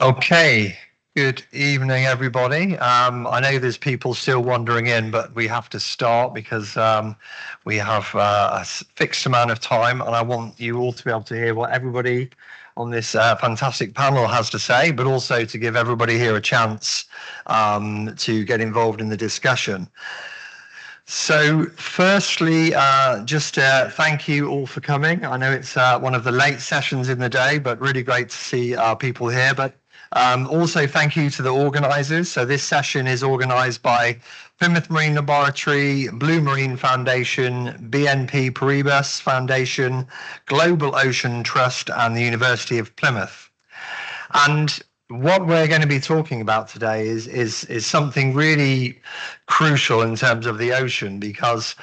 Okay, good evening, everybody. I know there's people still wandering in, but we have to start because we have fixed amount of time, and I want you all to be able to hear what everybody on this fantastic panel has to say, but also to give everybody here a chance to get involved in the discussion. So firstly, just thank you all for coming. I know it's one of the late sessions in the day, but really great to see people here. But also thank you to the organisers. So this session is organised by Plymouth Marine Laboratory, Blue Marine Foundation, BNP Paribas Foundation, Global Ocean Trust, and the University of Plymouth. And what we're going to be talking about today is something really crucial in terms of the ocean, because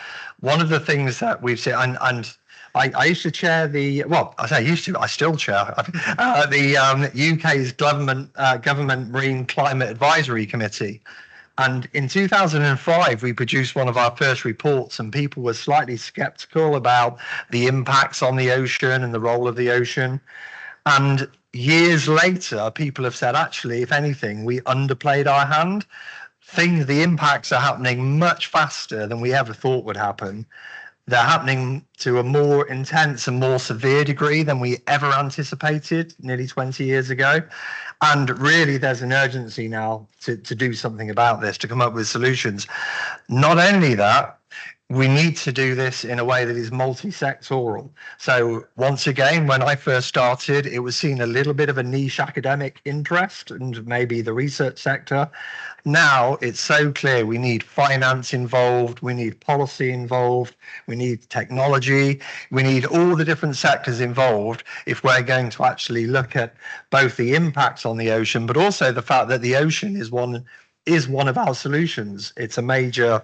one of the things that we've seen, and I used to chair I still chair the UK's government Marine Climate Advisory Committee. And in 2005, we produced one of our first reports, and people were slightly skeptical about the impacts on the ocean and the role of the ocean. And years later, people have said, actually, if anything, we underplayed our hand. The impacts are happening much faster than we ever thought would happen. They're happening to a more intense and more severe degree than we ever anticipated nearly 20 years ago. And really, there's an urgency now to do something about this, to come up with solutions. Not only that, we need to do this in a way that is multi-sectoral. So once again, when I first started, it was seen a little bit of a niche academic interest and maybe the research sector. Now it's so clear we need finance involved, we need policy involved, we need technology, we need all the different sectors involved if we're going to actually look at both the impacts on the ocean, but also the fact that the ocean is one of our solutions. It's a major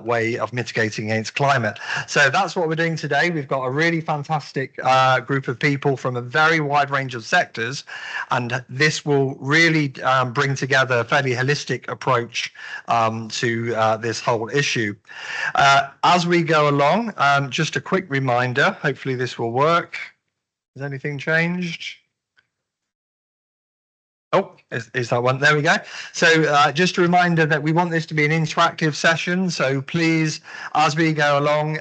way of mitigating against climate. So that's what we're doing today. We've got a really fantastic group of people from a very wide range of sectors, and this will really bring together a fairly holistic approach to this whole issue. As we go along, just a quick reminder, hopefully this will work. Has anything changed? Oh, is that one? There we go. So just a reminder that we want this to be an interactive session. So please, as we go along,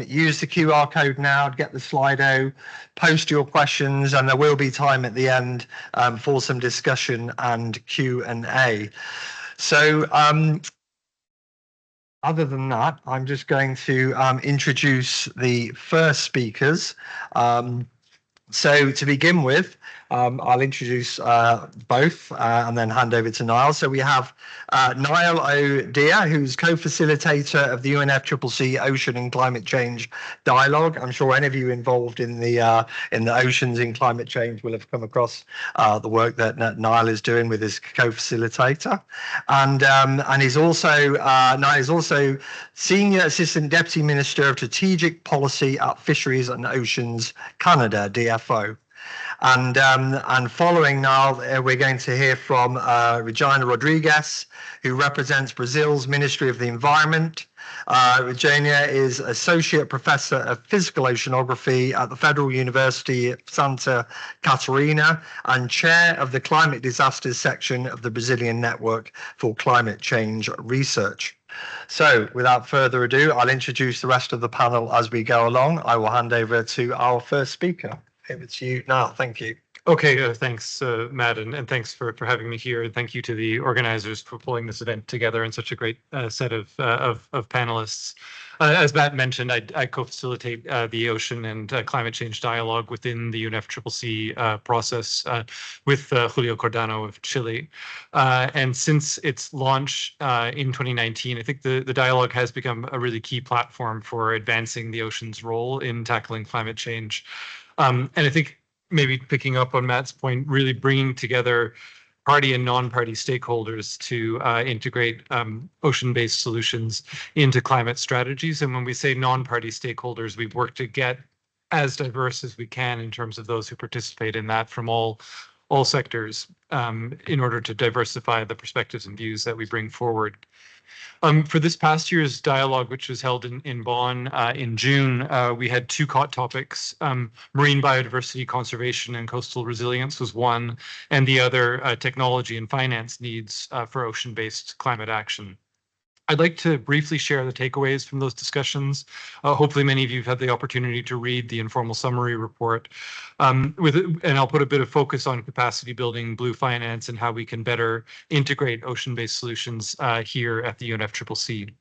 use the QR code now to get the Slido, post your questions, and there will be time at the end for some discussion and Q&A. So other than that, I'm just going to introduce the first speakers. So to begin with, I'll introduce both and then hand over to Niall. So we have Niall O'Dea, who's co-facilitator of the UNFCCC Ocean and Climate Change Dialogue. I'm sure any of you involved in the oceans in climate change will have come across the work that Niall is doing with his co-facilitator, and he's also Niall is also Senior Assistant Deputy Minister of Strategic Policy at Fisheries and Oceans Canada, DFO. And following now, we're going to hear from Regina Rodrigues, who represents Brazil's Ministry of the Environment. Regina is Associate Professor of Physical Oceanography at the Federal University of Santa Catarina and Chair of the Climate Disasters section of the Brazilian Network for Climate Change Research. So without further ado, I'll introduce the rest of the panel as we go along. I will hand over to our first speaker. Over to you now. Thank you. Okay, thanks, Matt, and thanks for having me here. And thank you to the organizers for pulling this event together in such a great set of panelists. As Matt mentioned, I co-facilitate the Ocean and Climate Change Dialogue within the UNFCCC process with Julio Cordano of Chile. And since its launch in 2019, I think the dialogue has become a really key platform for advancing the ocean's role in tackling climate change. And I think maybe picking up on Matt's point, really bringing together party and non-party stakeholders to integrate ocean-based solutions into climate strategies. And when we say non-party stakeholders, we've worked to get as diverse as we can in terms of those who participate in that from all sectors in order to diversify the perspectives and views that we bring forward. For this past year's dialogue, which was held in Bonn in June, we had two topics. Marine biodiversity conservation and coastal resilience was one, and the other technology and finance needs for ocean-based climate action. I'd like to briefly share the takeaways from those discussions. Hopefully many of you have had the opportunity to read the informal summary report. And I'll put a bit of focus on capacity building, blue finance, and how we can better integrate ocean-based solutions here at the UNFCCC.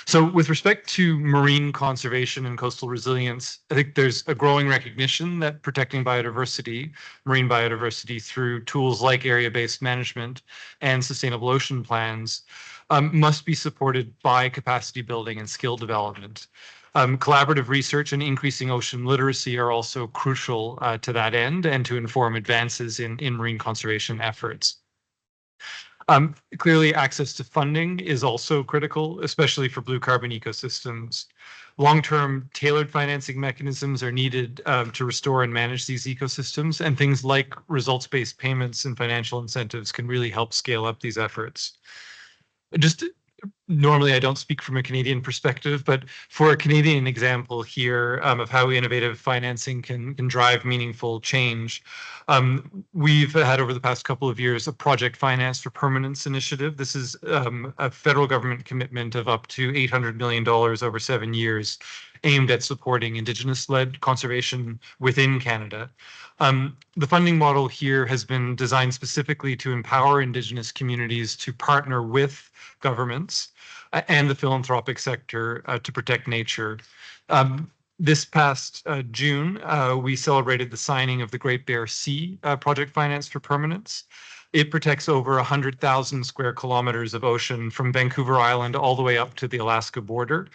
So with respect to marine conservation and coastal resilience, I think there's a growing recognition that protecting biodiversity, marine biodiversity through tools like area-based management and sustainable ocean plans must be supported by capacity building and skill development. Collaborative research and increasing ocean literacy are also crucial to that end and to inform advances in marine conservation efforts. Clearly, access to funding is also critical, especially for blue carbon ecosystems. Long-term tailored financing mechanisms are needed to restore and manage these ecosystems, and things like results-based payments and financial incentives can really help scale up these efforts. Just normally I don't speak from a Canadian perspective, but for a Canadian example here of how innovative financing can drive meaningful change, we've had over the past couple of years a project finance for permanence initiative. This is a federal government commitment of up to $800 million over 7 years aimed at supporting Indigenous-led conservation within Canada. The funding model here has been designed specifically to empower Indigenous communities to partner with governments and the philanthropic sector to protect nature. This past June, we celebrated the signing of the Great Bear Sea project finance for permanence. It protects over 100,000 square kilometers of ocean from Vancouver Island all the way up to the Alaska border.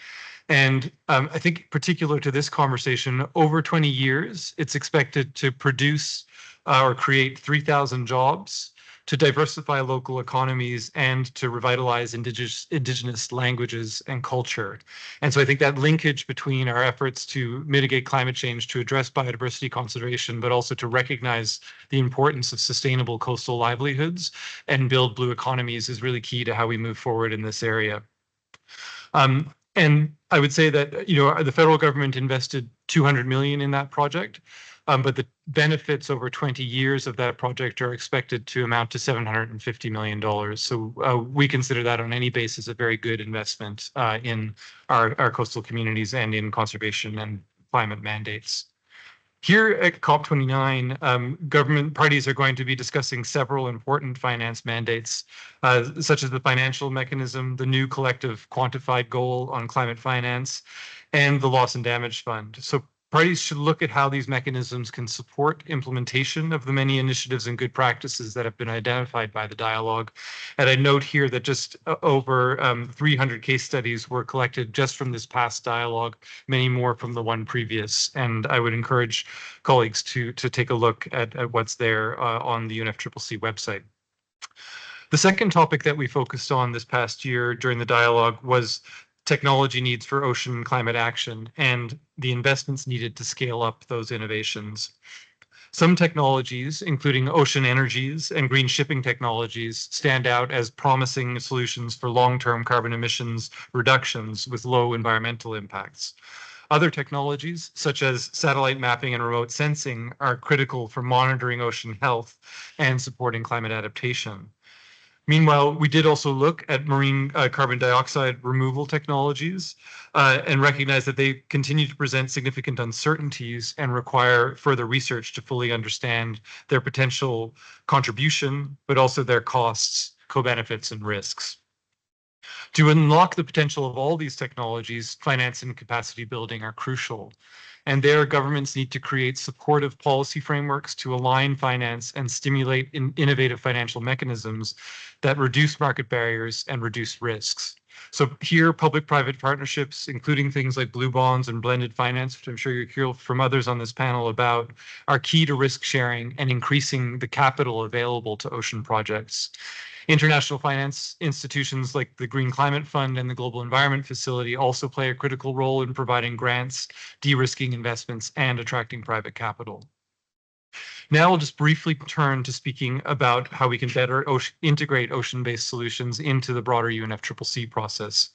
And I think particular to this conversation, over 20 years, it's expected to produce or create 3,000 jobs, to diversify local economies, and to revitalize indigenous languages and culture. And so I think that linkage between our efforts to mitigate climate change, to address biodiversity conservation, but also to recognize the importance of sustainable coastal livelihoods and build blue economies is really key to how we move forward in this area. And I would say that, you know, the federal government invested $200 million in that project, but the benefits over 20 years of that project are expected to amount to $750 million. So we consider that on any basis a very good investment in our coastal communities and in conservation and climate mandates. Here at COP29, government parties are going to be discussing several important finance mandates, such as the financial mechanism, the new collective quantified goal on climate finance, and the loss and damage fund. So parties should look at how these mechanisms can support implementation of the many initiatives and good practices that have been identified by the dialogue. And I note here that just over 300 case studies were collected just from this past dialogue, many more from the one previous. And I would encourage colleagues to take a look at what's there on the UNFCCC website. The second topic that we focused on this past year during the dialogue was technology needs for ocean climate action and the investments needed to scale up those innovations. Some technologies, including ocean energies and green shipping technologies, stand out as promising solutions for long-term carbon emissions reductions with low environmental impacts. Other technologies, such as satellite mapping and remote sensing, are critical for monitoring ocean health and supporting climate adaptation. Meanwhile, we did also look at marine carbon dioxide removal technologies and recognize that they continue to present significant uncertainties and require further research to fully understand their potential contribution, but also their costs, co-benefits, and risks. To unlock the potential of all these technologies, finance and capacity building are crucial. And there, governments need to create supportive policy frameworks to align finance and stimulate innovative financial mechanisms that reduce market barriers and reduce risks. So here, public-private partnerships, including things like blue bonds and blended finance, which I'm sure you'll hear from others on this panel about, are key to risk sharing and increasing the capital available to ocean projects. International finance institutions like the Green Climate Fund and the Global Environment Facility also play a critical role in providing grants, de-risking investments, and attracting private capital. Now I'll just briefly turn to speaking about how we can better integrate ocean-based solutions into the broader UNFCCC process.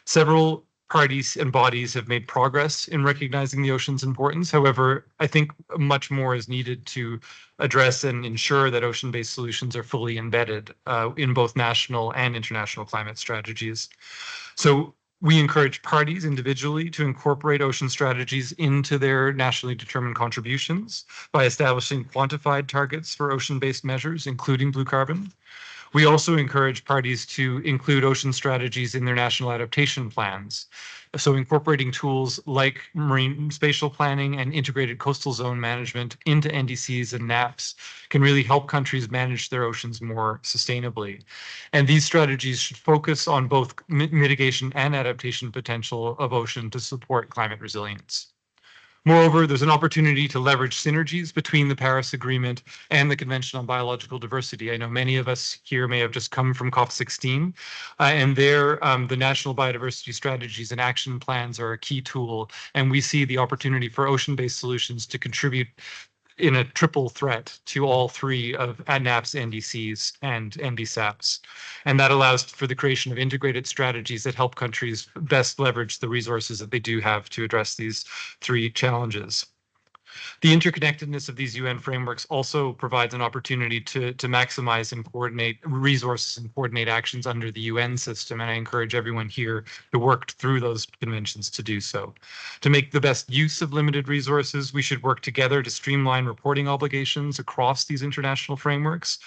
Several parties and bodies have made progress in recognizing the ocean's importance. However, I think much more is needed to address and ensure that ocean-based solutions are fully embedded in both national and international climate strategies. So we encourage parties individually to incorporate ocean strategies into their nationally determined contributions by establishing quantified targets for ocean-based measures, including blue carbon. We also encourage parties to include ocean strategies in their national adaptation plans. So incorporating tools like marine spatial planning and integrated coastal zone management into NDCs and NAPs can really help countries manage their oceans more sustainably. And these strategies should focus on both mitigation and adaptation potential of ocean to support climate resilience. Moreover, there's an opportunity to leverage synergies between the Paris Agreement and the Convention on Biological Diversity. I know many of us here may have just come from COP16, and there the national biodiversity strategies and action plans are a key tool, and we see the opportunity for ocean-based solutions to contribute in a triple threat to all three of NAPs, NDCs, and NBSAPs. And that allows for the creation of integrated strategies that help countries best leverage the resources that they do have to address these three challenges. The interconnectedness of these UN frameworks also provides an opportunity to maximize and coordinate resources and coordinate actions under the UN system. And I encourage everyone here to work through those conventions to do so. To make the best use of limited resources, we should work together to streamline reporting obligations across these international frameworks.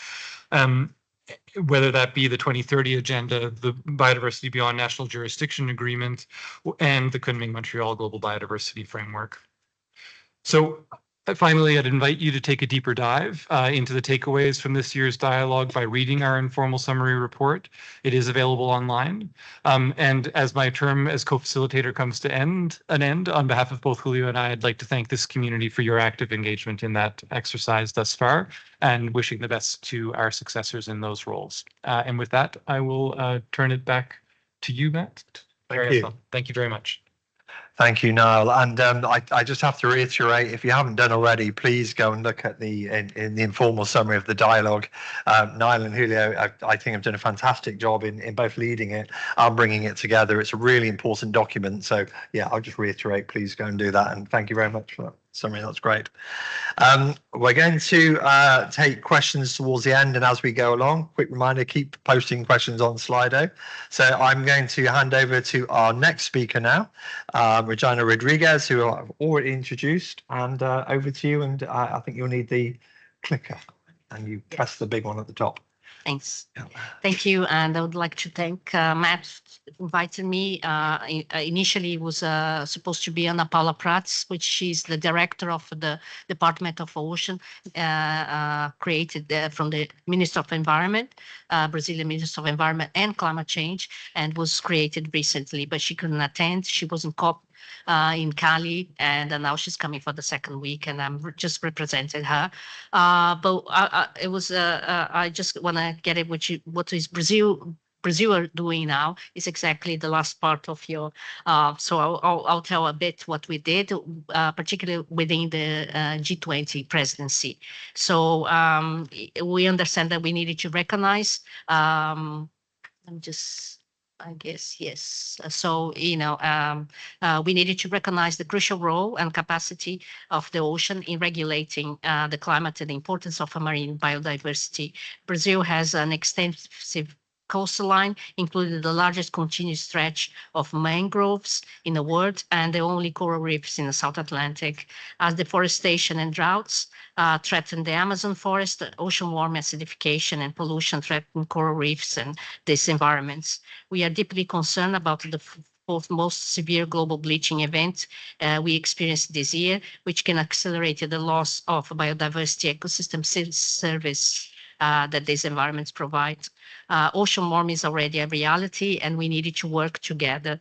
Whether that be the 2030 Agenda, the Biodiversity Beyond National Jurisdiction Agreement, and the Kunming-Montreal Global Biodiversity Framework. So finally, I'd invite you to take a deeper dive into the takeaways from this year's dialogue by reading our informal summary report. It is available online. And as my term as co-facilitator comes to an end, on behalf of both Julio and I, I'd like to thank this community for your active engagement in that exercise thus far, and wishing the best to our successors in those roles. And with that, I will turn it back to you, Matt. Thank you. Thank you very much. Thank you, Niall. And I just have to reiterate, if you haven't done already, please go and look at in the informal summary of the dialogue. Niall and Julio, I think, have done a fantastic job in both leading it and bringing it together. It's a really important document. So yeah, I'll just reiterate, please go and do that. And thank you very much for that summary. That's great. We're going to take questions towards the end, and as we go along, quick reminder, keep posting questions on Slido. So I'm going to hand over to our next speaker now, Regina Rodriguez, who I've already introduced, and over to you. And I think you'll need the clicker, and you press the big one at the top. Thanks. Thank you. And I would like to thank Matt for inviting me. Initially, it was supposed to be Ana Paula Prats, which is the director of the Department of Ocean, created from the Minister of Environment, Brazilian Minister of Environment and Climate Change, and was created recently, but she couldn't attend. She was in COP in Cali, and now she's coming for the second week, and I'm just representing her. But it was I just want to get it, what is Brazil are doing now is exactly the last part of your. So I'll tell a bit what we did, particularly within the G20 presidency. So we understand that we needed to recognize. I guess, yes. So, we needed to recognize the crucial role and capacity of the ocean in regulating the climate and the importance of marine biodiversity. Brazil has an extensive coastline, including the largest continuous stretch of mangroves in the world and the only coral reefs in the South Atlantic. As deforestation and droughts threaten the Amazon forest, ocean warming, acidification, and pollution threaten coral reefs and these environments. We are deeply concerned about the fourth most severe global bleaching event we experienced this year, which can accelerate the loss of biodiversity ecosystem service that these environments provide. Ocean warming is already a reality, and we needed to work together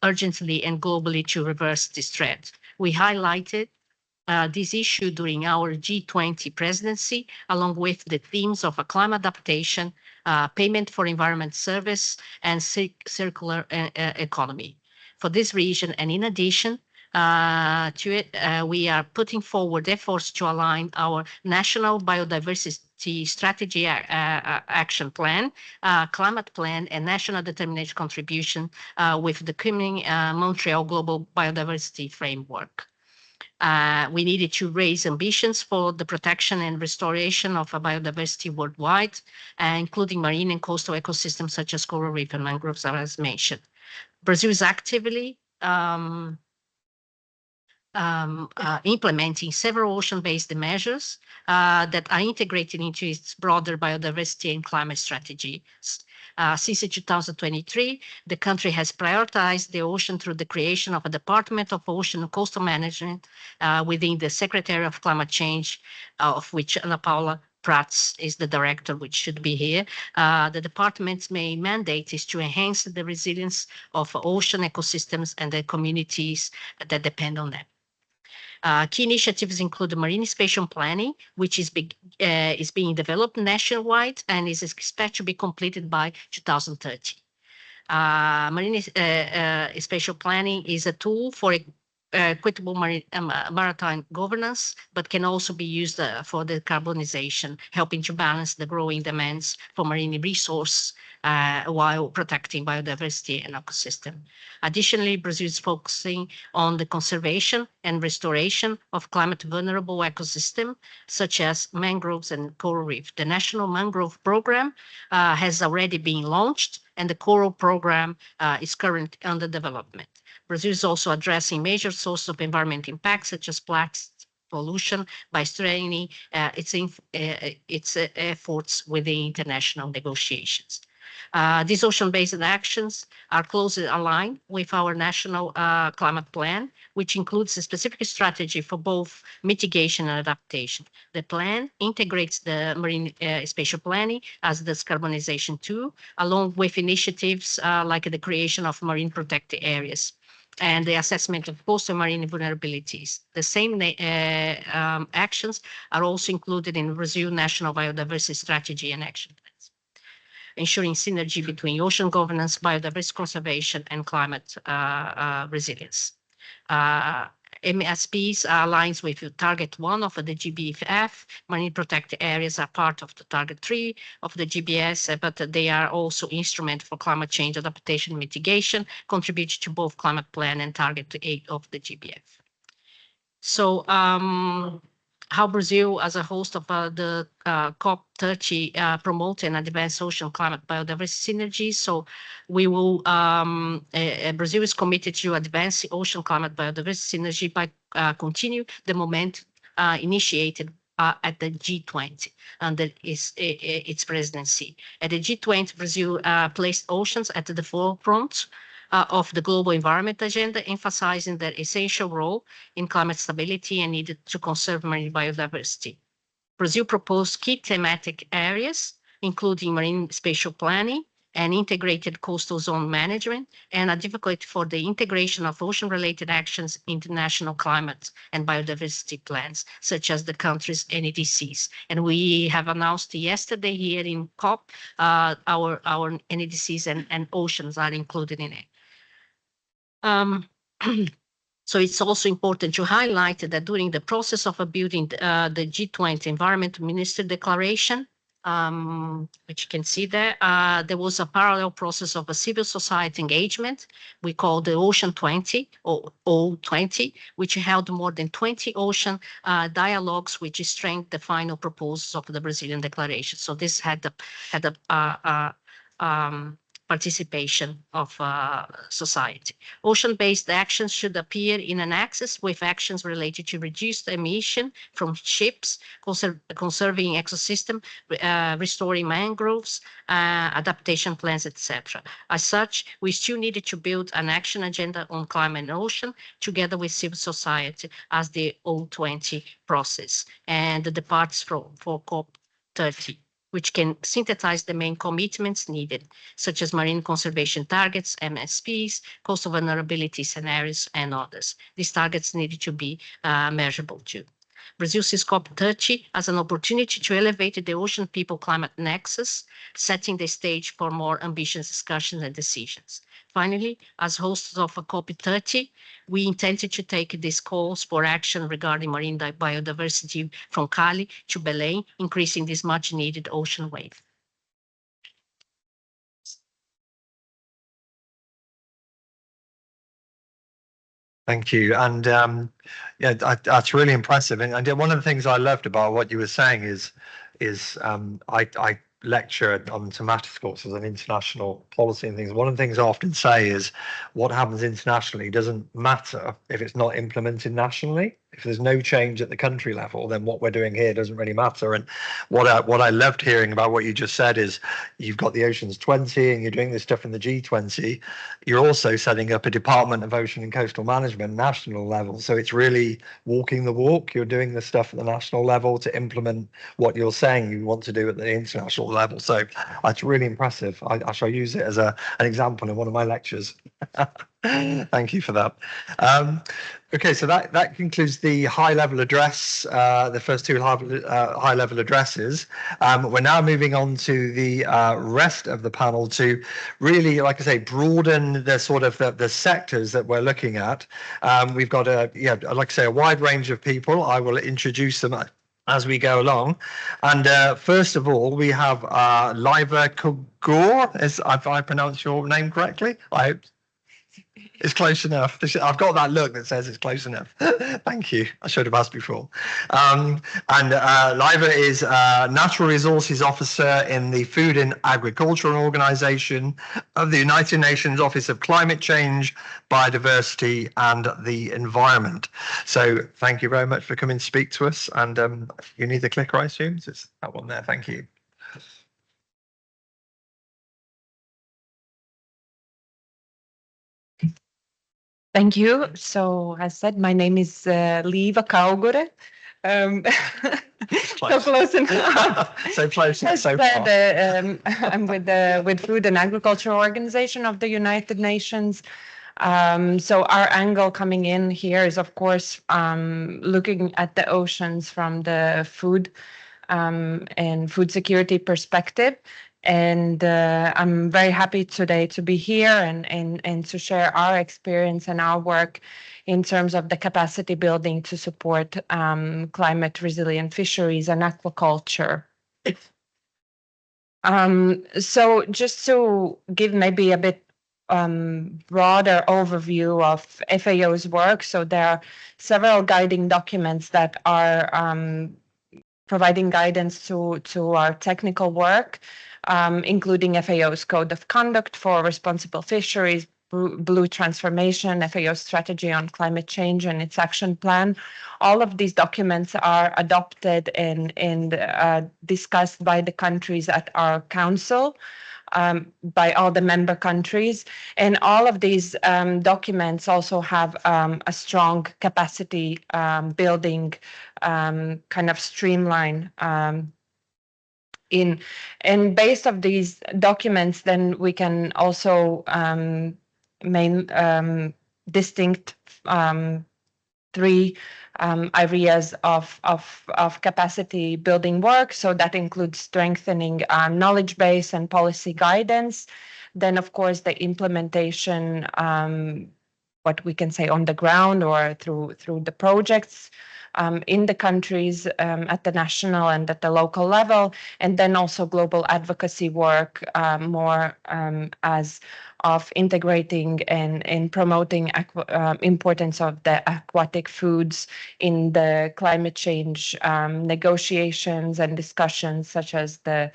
urgently and globally to reverse this threat. We highlighted this issue during our G20 presidency, along with the themes of a climate adaptation, payment for environment service, and circular economy. For this region, and in addition, To it, we are putting forward efforts to align our national biodiversity strategy action plan, climate plan, and national determination contribution with the coming Montreal Global Biodiversity Framework. We needed to raise ambitions for the protection and restoration of biodiversity worldwide, including marine and coastal ecosystems such as coral reef and mangroves, as mentioned. Brazil is actively implementing several ocean-based measures that are integrated into its broader biodiversity and climate strategy. Since 2023, the country has prioritized the ocean through the creation of a Department of Ocean and Coastal Management within the Secretary of Climate Change, of which Ana Paula Prats is the director, which should be here. The department's main mandate is to enhance the resilience of ocean ecosystems and the communities that depend on them. Key initiatives include marine spatial planning, which is being developed nationwide and is expected to be completed by 2030. Marine spatial planning is a tool for equitable maritime governance, but can also be used for decarbonization, helping to balance the growing demands for marine resource while protecting biodiversity and ecosystem. Additionally, Brazil is focusing on the conservation and restoration of climate vulnerable ecosystem, such as mangroves and coral reef. The National Mangrove Program has already been launched, and the coral program is currently under development. Brazil is also addressing major sources of environmental impact, such as plastic pollution, by strengthening its efforts within international negotiations. These ocean-based actions are closely aligned with our national climate plan, which includes a specific strategy for both mitigation and adaptation. The plan integrates the marine spatial planning as the decarbonization tool, along with initiatives like the creation of marine protected areas and the assessment of coastal marine vulnerabilities. The same actions are also included in Brazil National Biodiversity Strategy and Action Plans, ensuring synergy between ocean governance, biodiversity conservation, and climate resilience. MSPs aligns with target 1 of the GBF. Marine protected areas are part of the target 3 of the GBS, but they are also instrument for climate change adaptation mitigation, contribute to both climate plan and target 8 of the GBF. So how Brazil, as a host of the COP30, promote and advance ocean climate biodiversity synergies. So we will, Brazil is committed to advance ocean climate biodiversity synergy by continue the momentum initiated at the G20 under its presidency. At the G20, Brazil placed oceans at the forefront of the global environment agenda, emphasizing their essential role in climate stability and needed to conserve marine biodiversity. Brazil proposed key thematic areas, including marine spatial planning and integrated coastal zone management, and advocate for the integration of ocean-related actions into national climate and biodiversity plans, such as the country's NDCs. And we have announced yesterday here in COP, our NDCs and oceans are included in it. So it's also important to highlight that during the process of building the G20 Environment Minister Declaration, which you can see there, there was a parallel process of a civil society engagement we call the Ocean 20 or O20, which held more than 20 ocean dialogues, which strengthened the final proposals of the Brazilian Declaration. So this had the participation of society. Ocean-based actions should appear in an axis with actions related to reduced emission from ships, conserving ecosystem, restoring mangroves, adaptation plans, etc. As such, we still needed to build an action agenda on climate and ocean together with civil society as the O20 process and the departs for COP30, which can synthesize the main commitments needed, such as marine conservation targets, MSPs, coastal vulnerability scenarios, and others. These targets needed to be measurable too. Brazil sees COP30 as an opportunity to elevate the ocean people climate nexus, setting the stage for more ambitious discussions and decisions. Finally, as hosts of a COP30, we intended to take these calls for action regarding marine biodiversity from Cali to Belém, increasing this much needed ocean wave. Thank you. And yeah, that's really impressive. And one of the things I loved about what you were saying is I lecture on thematic courses on international policy and things. One of the things I often say is what happens internationally doesn't matter if it's not implemented nationally. If there's no change at the country level, then what we're doing here doesn't really matter. And what I loved hearing about what you just said is you've got the Oceans 20 and you're doing this stuff in the G20. You're also setting up a Department of Ocean and Coastal Management national level. So it's really walking the walk. You're doing the stuff at the national level to implement what you're saying you want to do at the international level. So that's really impressive. I shall use it as an example in one of my lectures. Thank you for that. Okay, so that concludes the high-level address, the first two high-level addresses. We're now moving on to the rest of the panel to really, like I say, broaden the sort of the sectors that we're looking at. We've got like I say, a wide range of people. I will introduce them as we go along. And first of all, we have Liva Kogor, if I pronounce your name correctly. I hope. It's close enough. I've got that look that says it's close enough. Thank you. I should have asked before. And Liva is Natural Resources Officer in the Food and Agricultural Organization of the United Nations Office of Climate Change, Biodiversity and the Environment. So thank you very much for coming to speak to us. And you need the clicker, I assume? It's that one there. Thank you. Thank you. So, as said, my name is Liva Kaugure. So close enough. So close, so far. I'm with Food and Agriculture Organization of the United Nations. So our angle coming in here is, of course, looking at the oceans from the food and food security perspective. And I'm very happy today to be here and to share our experience and our work in terms of the capacity building to support climate resilient fisheries and aquaculture. So just to give maybe a bit broader overview of FAO's work. So there are several guiding documents that are providing guidance to our technical work, including FAO's Code of Conduct for Responsible Fisheries, Blue Transformation, FAO's Strategy on Climate Change and its Action Plan. All of these documents are adopted and discussed by the countries at our council, by all the member countries. And all of these documents also have a strong capacity building kind of streamline in. And based on these documents, then we can also distinct three areas of capacity building work. So that includes strengthening knowledge base and policy guidance. Then, of course, the implementation, what we can say on the ground or through the projects in the countries at the national and at the local level, and then also global advocacy work more as of integrating and promoting importance of the aquatic foods in the climate change negotiations and discussions, such as the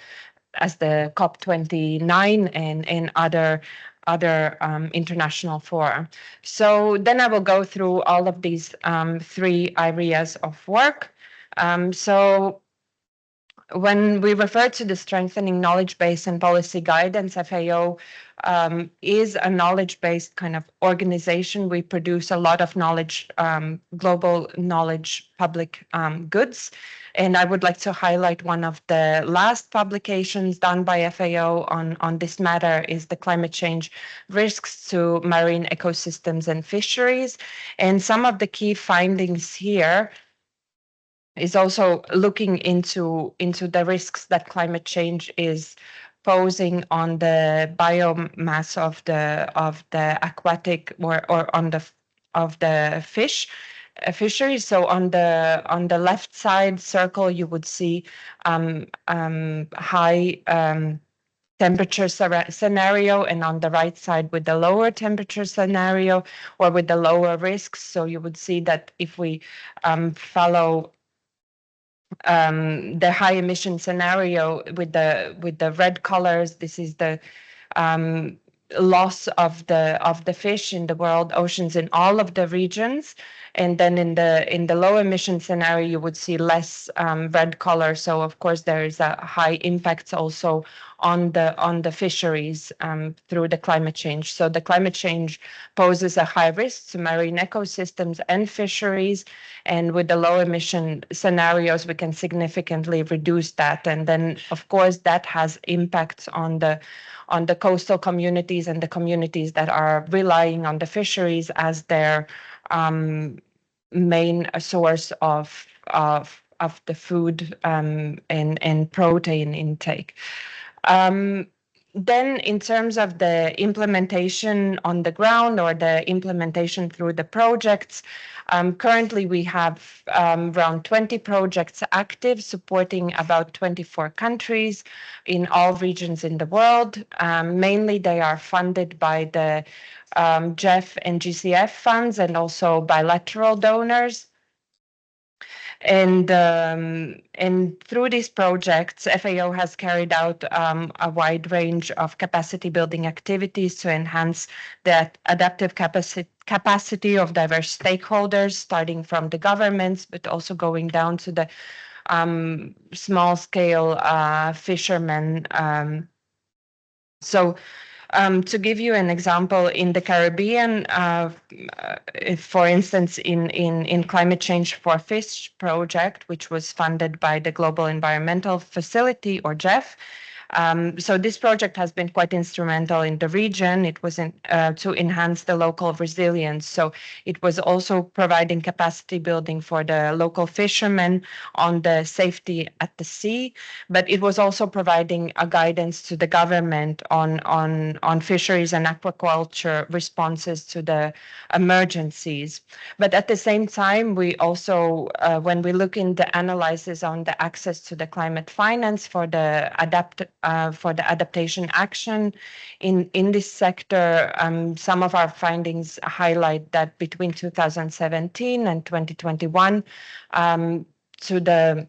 COP29 and other international fora. So then I will go through all of these three areas of work. So when we refer to the strengthening knowledge base and policy guidance, FAO is a knowledge-based kind of organization. We produce a lot of knowledge, global knowledge, public goods. And I would like to highlight one of the last publications done by FAO on this matter is the climate change risks to marine ecosystems and fisheries. And some of the key findings here is also looking into the risks that climate change is posing on the biomass of the aquatic or on the of the fisheries. So on the left side circle, you would see high temperature scenario, and on the right side with the lower temperature scenario or with the lower risks. So you would see that if we follow the high emission scenario with the red colors, this is the loss of the fish in the world oceans in all of the regions. And then in the low emission scenario, you would see less red color. So of course there is a high impact also on the fisheries through the climate change. So the climate change poses a high risk to marine ecosystems and fisheries. And with the low emission scenarios, we can significantly reduce that. And then of course that has impacts on the coastal communities and the communities that are relying on the fisheries as their main source of the food and protein intake. Then in terms of the implementation on the ground or the implementation through the projects, currently we have around 20 projects active, supporting about 24 countries in all regions in the world. Mainly they are funded by the GEF and GCF funds and also bilateral donors. And through these projects, FAO has carried out a wide range of capacity building activities to enhance the adaptive capacity of diverse stakeholders, starting from the governments, but also going down to the small scale fishermen. To give you an example, in the Caribbean, if, for instance, in Climate Change for Fish project, which was funded by the Global Environmental Facility, or GEF, so this project has been quite instrumental in the region. It was to enhance the local resilience. So it was also providing capacity building for the local fishermen on the safety at the sea, but it was also providing a guidance to the government on fisheries and aquaculture responses to the emergencies. But at the same time, we also, when we look in the analysis on the access to the climate finance for the adaptation action in this sector, some of our findings highlight that between 2017 and 2021, to the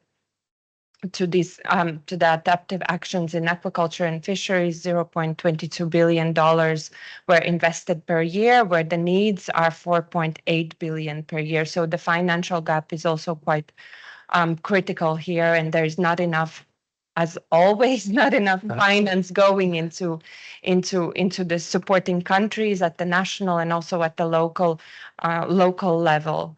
adaptive actions in aquaculture and fisheries, $0.22 billion were invested per year, where the needs are $4.8 billion per year. So the financial gap is also quite critical here, and there's not enough, as always, not enough finance going into the supporting countries at the national and also at the local level.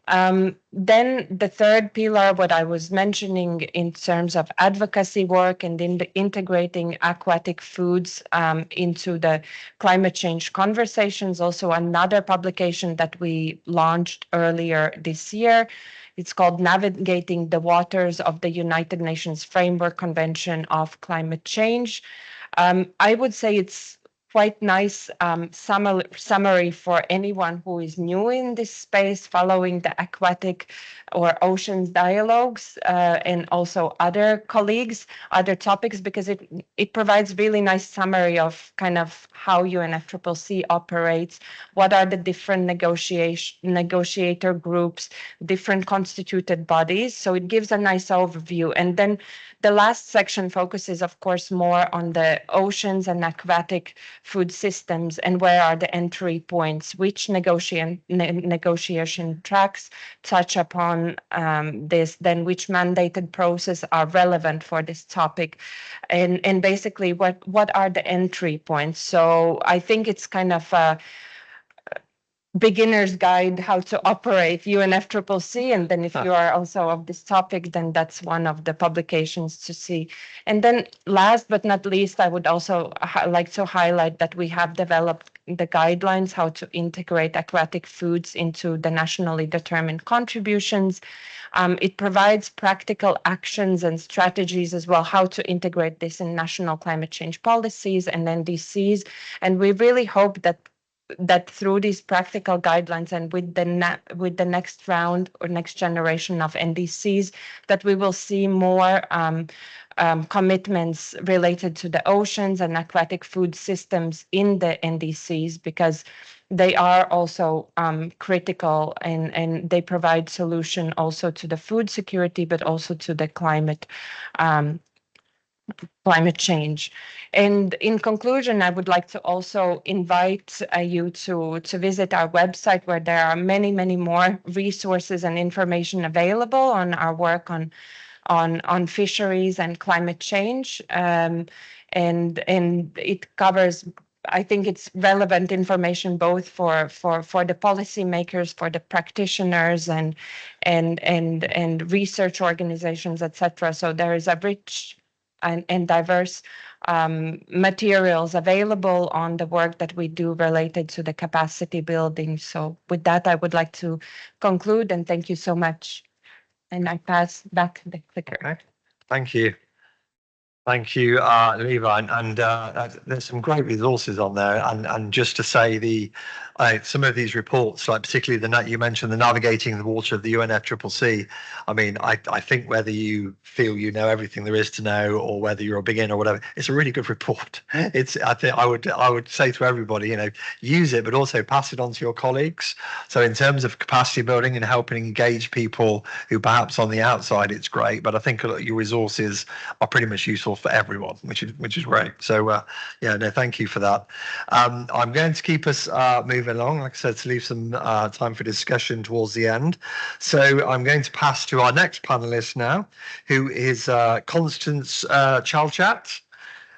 Then the third pillar, what I was mentioning in terms of advocacy work and in the integrating aquatic foods into the climate change conversations, also another publication that we launched earlier this year. It's called Navigating the Waters of the United Nations Framework Convention of Climate Change. I would say it's quite nice summary for anyone who is new in this space, following the aquatic or oceans dialogues and also other colleagues, other topics, because it provides really nice summary of kind of how UNFCCC operates, what are the different negotiator groups, different constituted bodies. So it gives a nice overview. And then the last section focuses, of course, more on the oceans and aquatic food systems and where are the entry points, which negotiation tracks touch upon this, then which mandated process are relevant for this topic, and basically what are the entry points. So I think it's kind of beginner's guide how to operate UNFCCC. And then if you are also of this topic, then that's one of the publications to see. And then last but not least, I would also like to highlight that we have developed the guidelines how to integrate aquatic foods into the nationally determined contributions. It provides practical actions and strategies as well, how to integrate this in national climate change policies and NDCs. And we really hope that through these practical guidelines and with the next round or next generation of NDCs, that we will see more commitments related to the oceans and aquatic food systems in the NDCs, because they are also critical and they provide solution also to the food security, but also to the climate change. And in conclusion, I would like to also invite you to visit our website, where there are many, many more resources and information available on our work on fisheries and climate change. And it covers, I think it's relevant information both for the policymakers, for the practitioners and research organizations, etc. So there is a rich and diverse materials available on the work that we do related to the capacity building. So with that, I would like to conclude and thank you so much. And I pass back the clicker. Okay. Thank you. Thank you, Levi, and there's some great resources on there. And just to say, some of these reports, like particularly you mentioned the Navigating the Water of the UNFCCC. I mean, I think whether you feel you know everything there is to know, or whether you're a beginner or whatever, it's a really good report. I think I would say to everybody, use it, but also pass it on to your colleagues. So in terms of capacity building and helping engage people who perhaps on the outside, it's great. But I think your resources are pretty much useful for everyone, which is great. So thank you for that. I'm going to keep us moving along, like I said, to leave some time for discussion towards the end. So I'm going to pass to our next panelist now, who is Constance Chalchat,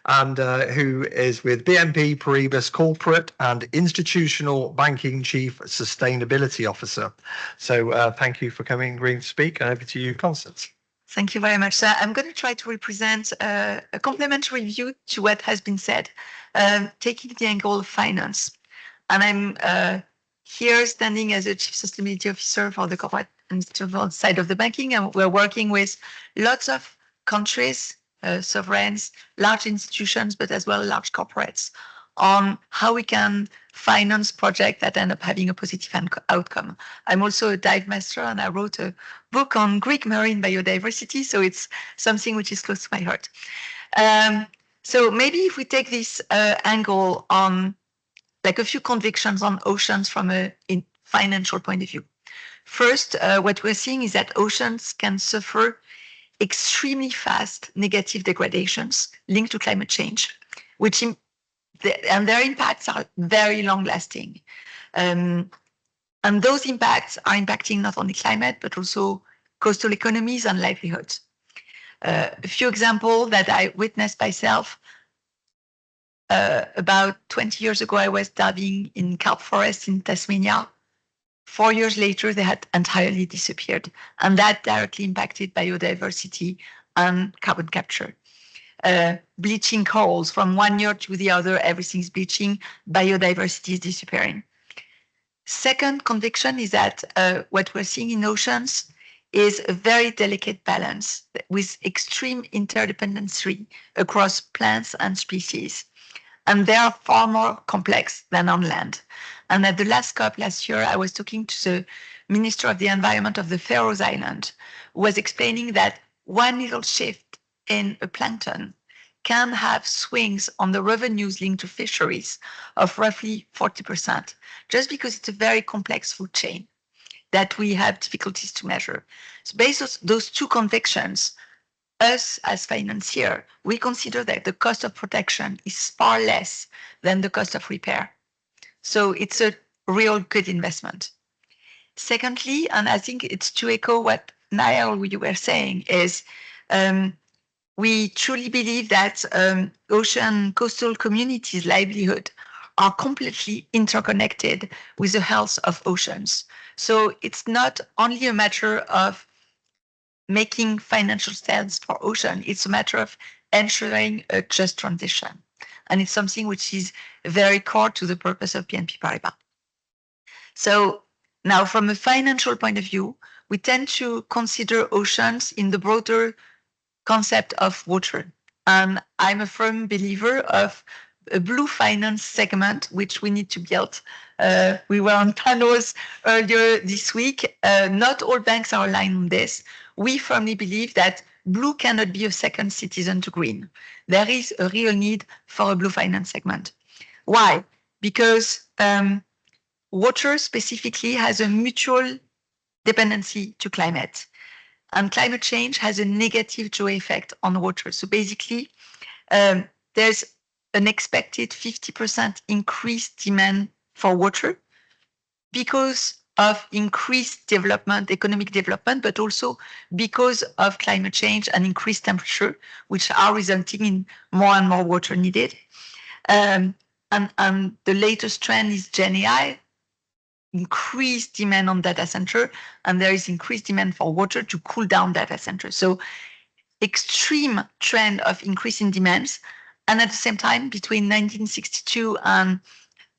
and who is with BNP Paribas Corporate and Institutional Banking Chief Sustainability Officer. So thank you for coming, agreeing to speak, and over to you, Constance. Thank you very much. So I'm going to try to represent a complementary view to what has been said, taking the angle of finance. And I'm here standing as a Chief Sustainability Officer for the corporate and institutional side of the banking. And we're working with lots of countries, sovereigns, large institutions, but as well large corporates, on how we can finance projects that end up having a positive outcome. I'm also a dive master, and I wrote a book on Greek marine biodiversity, so it's something which is close to my heart. So maybe if we take this angle on like a few convictions on oceans from a financial point of view. First, what we're seeing is that oceans can suffer extremely fast negative degradations linked to climate change, and their impacts are very long-lasting. And those impacts are impacting not only climate, but also coastal economies and livelihoods. A few examples that I witnessed myself. About 20 years ago, I was diving in carp forests in Tasmania. 4 years later, they had entirely disappeared. And that directly impacted biodiversity and carbon capture. Bleaching corals, from 1 year to the other, everything's bleaching, biodiversity is disappearing. Second conviction is that what we're seeing in oceans is a very delicate balance with extreme interdependency across plants and species. And they are far more complex than on land. And at the last COP last year, I was talking to the Minister of the Environment of the Faroe Islands, who was explaining that one little shift in a plankton can have swings on the revenues linked to fisheries of roughly 40%, just because it's a very complex food chain that we have difficulties to measure. So based on those two convictions, us as financier, we consider that the cost of protection is far less than the cost of repair. So it's a real good investment. Secondly, and I think it's to echo what Niall, you were saying, is we truly believe that ocean coastal communities' livelihood are completely interconnected with the health of oceans. So it's not only a matter of making financial sense for ocean, it's a matter of ensuring a just transition. And it's something which is very core to the purpose of BNP Paribas. So now from a financial point of view, we tend to consider oceans in the broader concept of water. And I'm a firm believer of a blue finance segment, which we need to build. We were on Panos earlier this week. Not all banks are aligned on this. We firmly believe that blue cannot be a second citizen to green. There is a real need for a blue finance segment. Why? Because water specifically has a mutual dependency to climate. And climate change has a negative joy effect on water. So basically, there's an expected 50% increased demand for water because of increased development, economic development, but also because of climate change and increased temperature, which are resulting in more and more water needed. And the latest trend is Gen AI, increased demand on data center, and there is increased demand for water to cool down data centers. So extreme trend of increasing demands. And at the same time, between 1962 and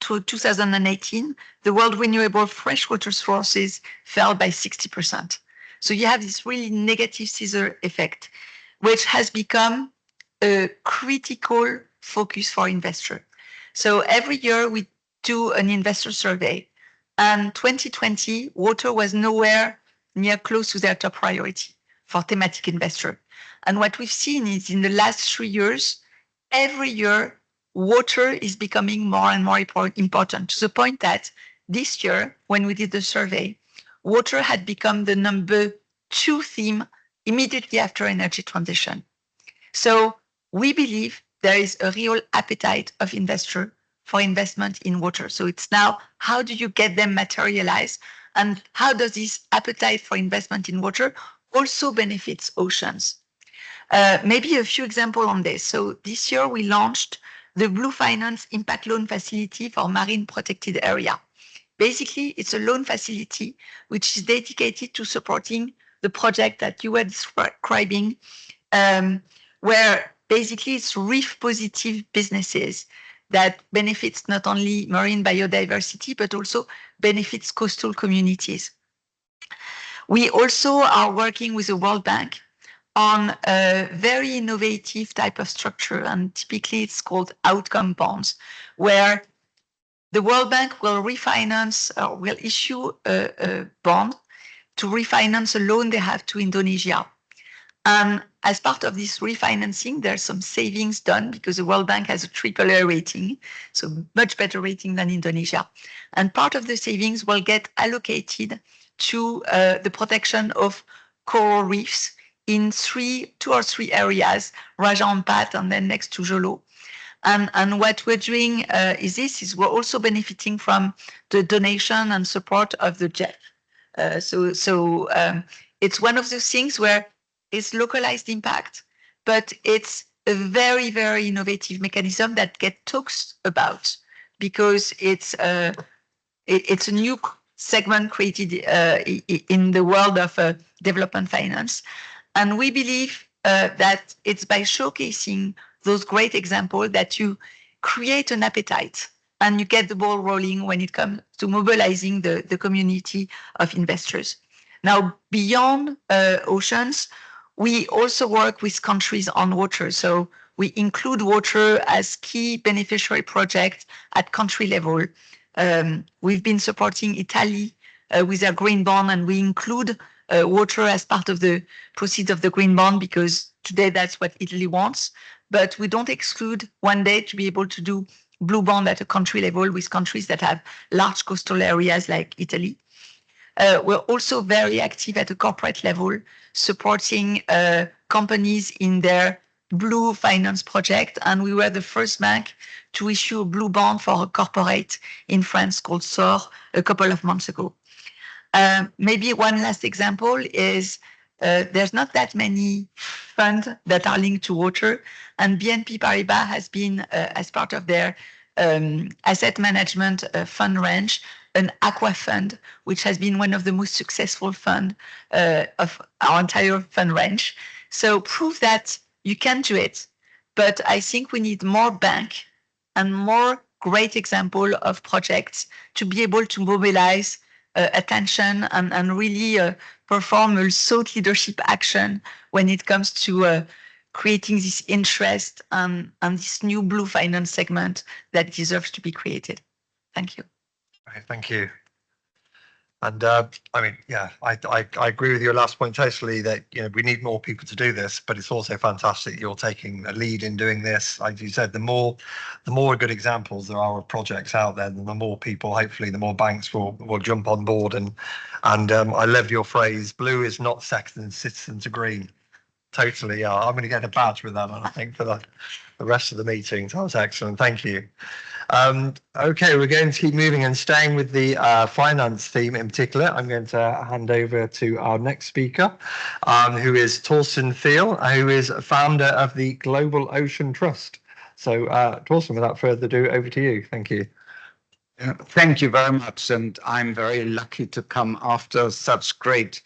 2018, the world renewable freshwater sources fell by 60%. So you have this really negative scissor effect, which has become a critical focus for investors. So every year we do an investor survey, and 2020, water was nowhere near close to their top priority for thematic investor. And what we've seen is in the last 3 years, every year, water is becoming more and more important, to the point that this year, when we did the survey, water had become the number 2 theme immediately after energy transition. So we believe there is a real appetite of investor for investment in water. So it's now, how do you get them materialized? And how does this appetite for investment in water also benefits oceans? Maybe a few examples on this. So this year we launched the Blue Finance Impact Loan Facility for Marine Protected Area. Basically, it's a loan facility which is dedicated to supporting the project that you were describing, where basically it's reef positive businesses that benefits not only marine biodiversity, but also benefits coastal communities. We also are working with the World Bank on a very innovative type of structure, and typically it's called outcome bonds, where the World Bank will refinance or will issue a bond to refinance a loan they have to Indonesia. And as part of this refinancing, there's some savings done because the World Bank has a AAA rating, so much better rating than Indonesia. And part of the savings will get allocated to the protection of coral reefs in 2 or 3 areas, Raja Ampat and then next to Jolo. And what we're doing is we're also benefiting from the donation and support of the JEF. So it's one of those things where it's localized impact, but it's a very, very innovative mechanism that gets talked about because it's a new segment created in the world of development finance. And we believe that it's by showcasing those great examples that you create an appetite and you get the ball rolling when it comes to mobilizing the community of investors. Now, beyond oceans, we also work with countries on water. So we include water as key beneficiary project at country level. We've been supporting Italy with their green bond, and we include water as part of the proceeds of the green bond because today that's what Italy wants. But we don't exclude one day to be able to do blue bond at a country level with countries that have large coastal areas like Italy. We're also very active at a corporate level, supporting companies in their blue finance project. And we were the first bank to issue a blue bond for a corporate in France called SOR a couple of months ago. Maybe one last example is there's not that many funds that are linked to water, and BNP Paribas has been, as part of their asset management fund range, an aqua fund, which has been one of the most successful fund of our entire fund range. So prove that you can do it. But I think we need more bank and more great example of projects to be able to mobilize attention and really perform a thought leadership action when it comes to creating this interest and this new blue finance segment that deserves to be created. Thank you. Okay, thank you. And I mean, yeah, I agree with your last point totally that, you know, we need more people to do this, but it's also fantastic you're taking a lead in doing this. Like you said, the more good examples there are of projects out there, then the more people, hopefully the more banks will jump on board. And I love your phrase, blue is not second citizen to green. Totally. Yeah, I'm going to get a badge with that, I think, for the rest of the meeting. That was excellent. Thank you. Okay, we're going to keep moving and staying with the finance theme in particular. I'm going to hand over to our next speaker, who is Torsten Thiel, who is founder of the Global Ocean Trust. So, Torsten, without further ado, over to you. Thank you. Thank you very much. And I'm very lucky to come after such great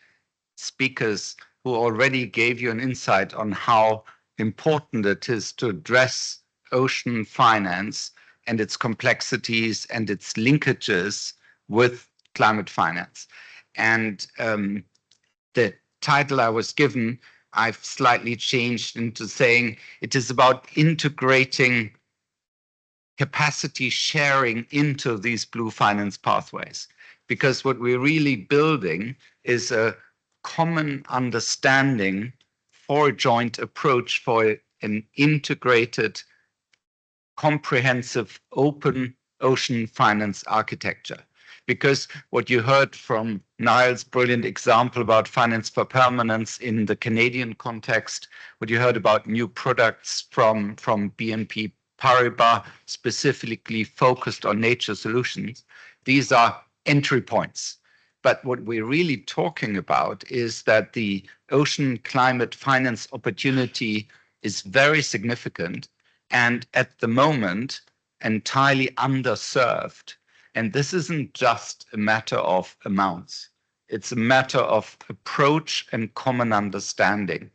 speakers who already gave you an insight on how important it is to address ocean finance and its complexities and its linkages with climate finance. And the title I was given, I've slightly changed into saying it is about integrating capacity sharing into these blue finance pathways. Because what we're really building is a common understanding for a joint approach for an integrated, comprehensive, open ocean finance architecture. Because what you heard from Niall's brilliant example about finance for permanence in the Canadian context, what you heard about new products from BNP Paribas, specifically focused on nature solutions, these are entry points. But what we're really talking about is that the ocean climate finance opportunity is very significant and at the moment entirely underserved. And this isn't just a matter of amounts. It's a matter of approach and common understanding.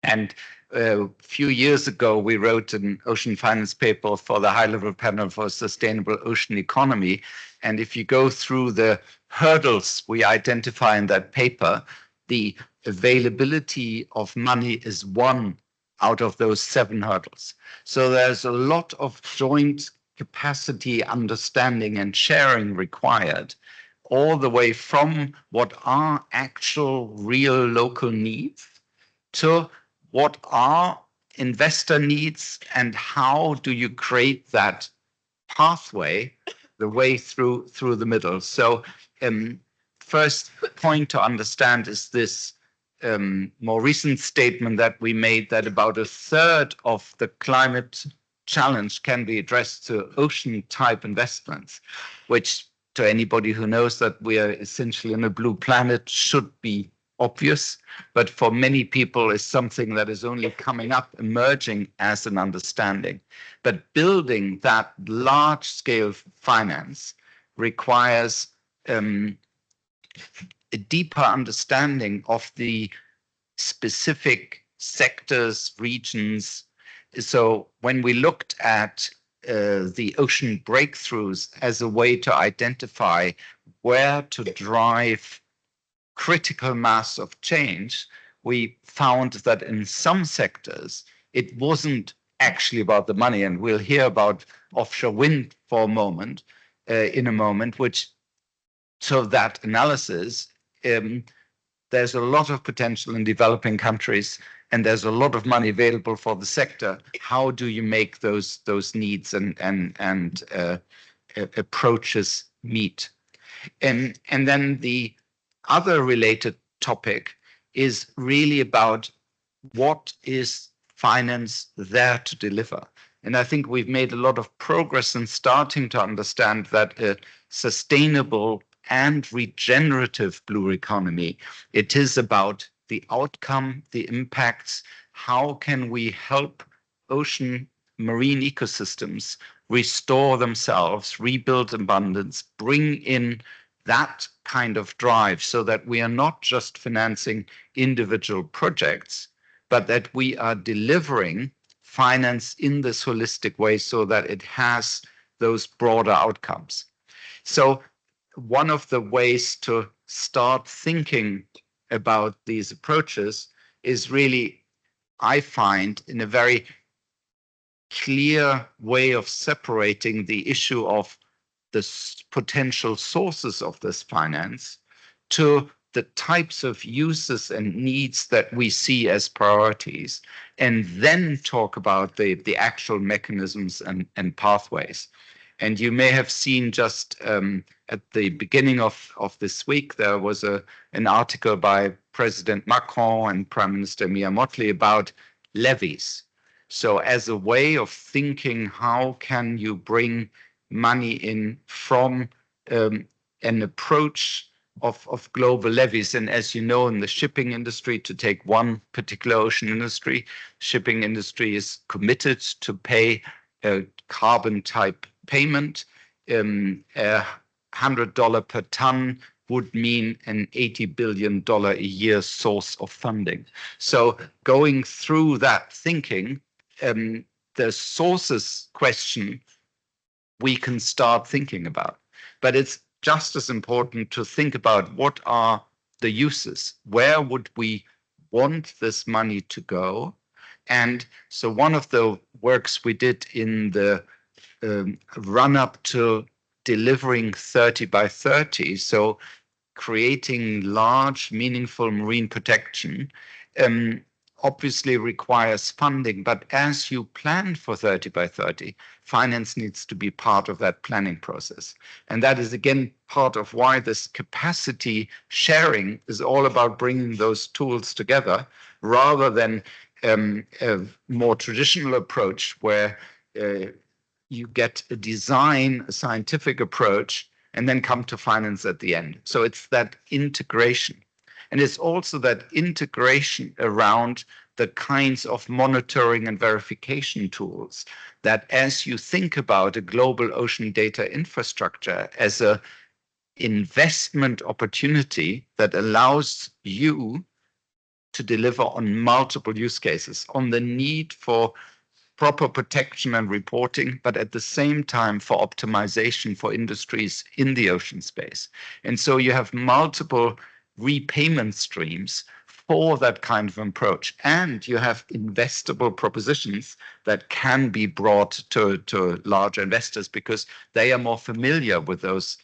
And a few years ago, we wrote an ocean finance paper for the high-level panel for sustainable ocean economy. And if you go through the hurdles we identify in that paper, the availability of money is one out of those 7 hurdles. So there's a lot of joint capacity understanding and sharing required, all the way from what are actual real local needs to what are investor needs and how do you create that pathway, the way through the middle. So first point to understand is this more recent statement that we made that about 1/3 of the climate challenge can be addressed to ocean type investments, which to anybody who knows that we are essentially on a blue planet should be obvious, but for many people is something that is only coming up, emerging as an understanding. But building that large scale finance requires a deeper understanding of the specific sectors, regions. So when we looked at the ocean breakthroughs as a way to identify where to drive critical mass of change, we found that in some sectors, it wasn't actually about the money. And we'll hear about offshore wind for a moment, in a moment, which, so that analysis, there's a lot of potential in developing countries and there's a lot of money available for the sector. How do you make those needs and approaches meet? And then the other related topic is really about what is finance there to deliver. And I think we've made a lot of progress in starting to understand that a sustainable and regenerative blue economy, it is about the outcome, the impacts. How can we help ocean marine ecosystems restore themselves, rebuild abundance, bring in that kind of drive so that we are not just financing individual projects, but that we are delivering finance in this holistic way so that it has those broader outcomes. So one of the ways to start thinking about these approaches is really, I find, in a very clear way of separating the issue of the potential sources of this finance to the types of uses and needs that we see as priorities, and then talk about the actual mechanisms and pathways. And you may have seen just at the beginning of this week, there was an article by President Macron and Prime Minister Mia Mottley about levies. So as a way of thinking, how can you bring money in from an approach of global levies? And as you know, in the shipping industry, to take one particular ocean industry, shipping industry is committed to pay a carbon type payment. $100 per ton would mean an $80 billion a year source of funding. So going through that thinking, the sources question we can start thinking about. But it's just as important to think about what are the uses? Where would we want this money to go? And so one of the works we did in the run up to delivering 30 by 30, so creating large, meaningful marine protection, obviously requires funding, but as you plan for 30 by 30, finance needs to be part of that planning process. And that is, again, part of why this capacity sharing is all about bringing those tools together, rather than a more traditional approach where you get a design, a scientific approach, and then come to finance at the end. So it's that integration. And it's also that integration around the kinds of monitoring and verification tools that, as you think about a global ocean data infrastructure as an investment opportunity that allows you to deliver on multiple use cases, on the need for proper protection and reporting, but at the same time for optimization for industries in the ocean space. And so you have multiple repayment streams for that kind of approach. And you have investable propositions that can be brought to larger investors because they are more familiar with those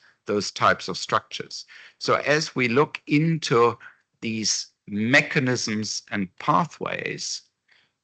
types of structures. So as we look into these mechanisms and pathways,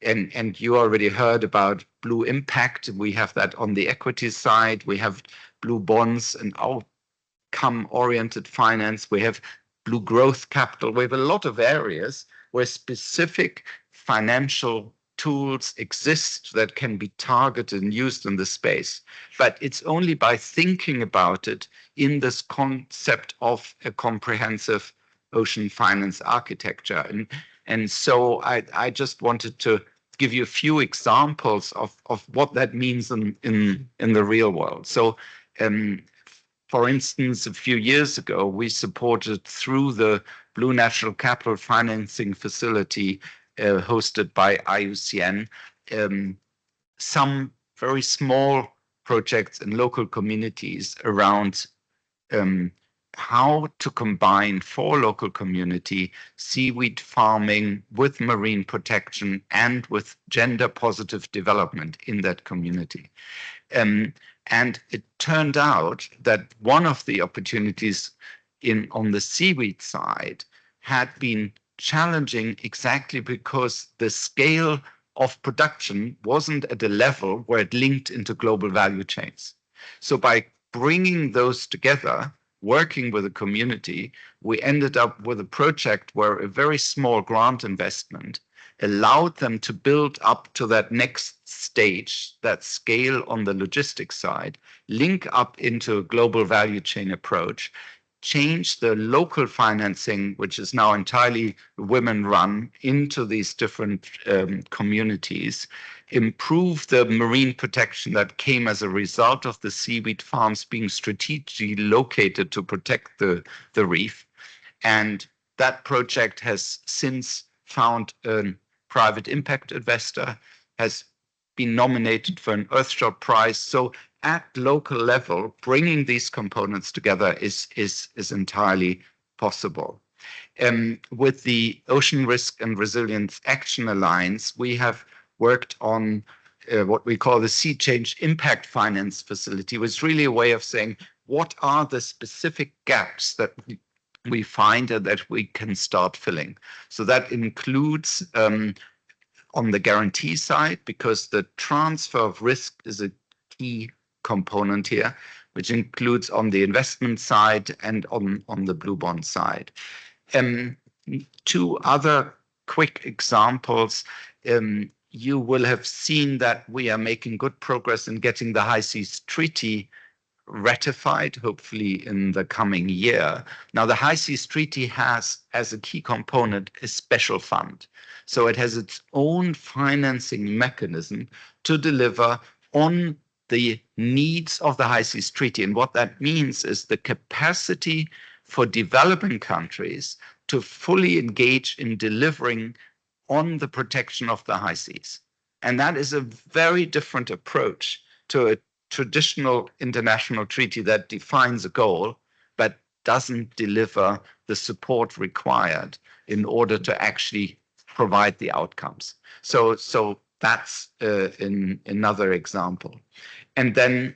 and you already heard about blue impact, we have that on the equity side, we have blue bonds and outcome-oriented finance, we have blue growth capital, we have a lot of areas where specific financial tools exist that can be targeted and used in this space. But it's only by thinking about it in this concept of a comprehensive ocean finance architecture. And so I just wanted to give you a few examples of what that means in the real world. So for instance, a few years ago, we supported through the Blue Natural Capital Financing Facility hosted by IUCN, some very small projects in local communities around how to combine for local community seaweed farming with marine protection and with gender positive development in that community. And it turned out that one of the opportunities on the seaweed side had been challenging exactly because the scale of production wasn't at a level where it linked into global value chains. So by bringing those together, working with the community, we ended up with a project where a very small grant investment allowed them to build up to that next stage, that scale on the logistics side, link up into a global value chain approach, change the local financing, which is now entirely women-run, into these different communities, improve the marine protection that came as a result of the seaweed farms being strategically located to protect the reef. And that project has since found a private impact investor, has been nominated for an Earthshot Prize. So at local level, bringing these components together is entirely possible. With the Ocean Risk and Resilience Action Alliance, we have worked on what we call the Sea Change Impact Finance Facility, which is really a way of saying, what are the specific gaps that we find and that we can start filling? So that includes on the guarantee side, because the transfer of risk is a key component here, which includes on the investment side and on the blue bond side. Two other quick examples. You will have seen that we are making good progress in getting the High Seas Treaty ratified, hopefully in the coming year. Now, the High Seas Treaty has, as a key component, a special fund. So it has its own financing mechanism to deliver on the needs of the High Seas Treaty. And what that means is the capacity for developing countries to fully engage in delivering on the protection of the high seas. And that is a very different approach to a traditional international treaty that defines a goal, but doesn't deliver the support required in order to actually provide the outcomes. So that's another example. And then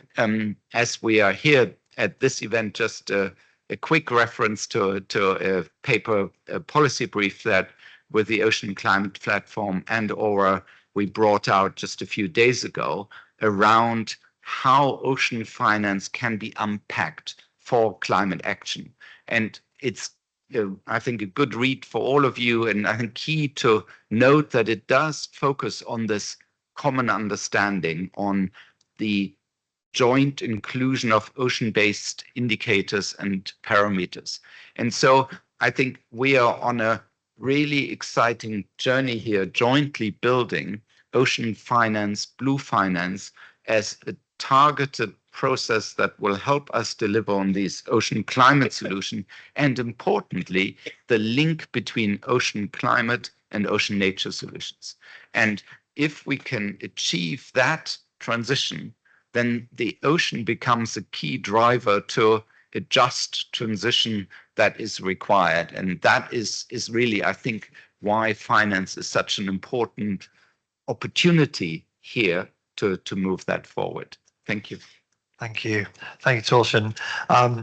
as we are here at this event, just a quick reference to a paper, a policy brief that with the Ocean Climate Platform and Aura we brought out just a few days ago around how ocean finance can be unpacked for climate action. And it's, I think, a good read for all of you, and I think key to note that it does focus on this common understanding on the joint inclusion of ocean-based indicators and parameters. And so I think we are on a really exciting journey here, jointly building ocean finance, blue finance, as a targeted process that will help us deliver on these ocean climate solutions, and importantly, the link between ocean climate and ocean nature solutions. And if we can achieve that transition, then the ocean becomes a key driver to a just transition that is required. And that is really, I think, why finance is such an important opportunity here to move that forward. Thank you. Thank you. Thank you, Torsten.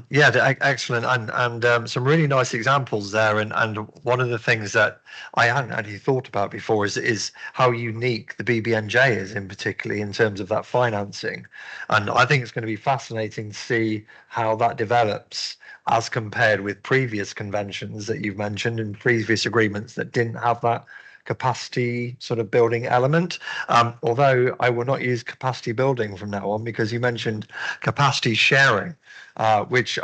Yeah, excellent. And some really nice examples there. And one of the things that I hadn't actually thought about before is how unique the BBNJ is, in particularly in terms of that financing. And I think it's going to be fascinating to see how that develops as compared with previous conventions that you've mentioned and previous agreements that didn't have that capacity sort of building element, although I will not use capacity building from now on, because you mentioned capacity sharing, which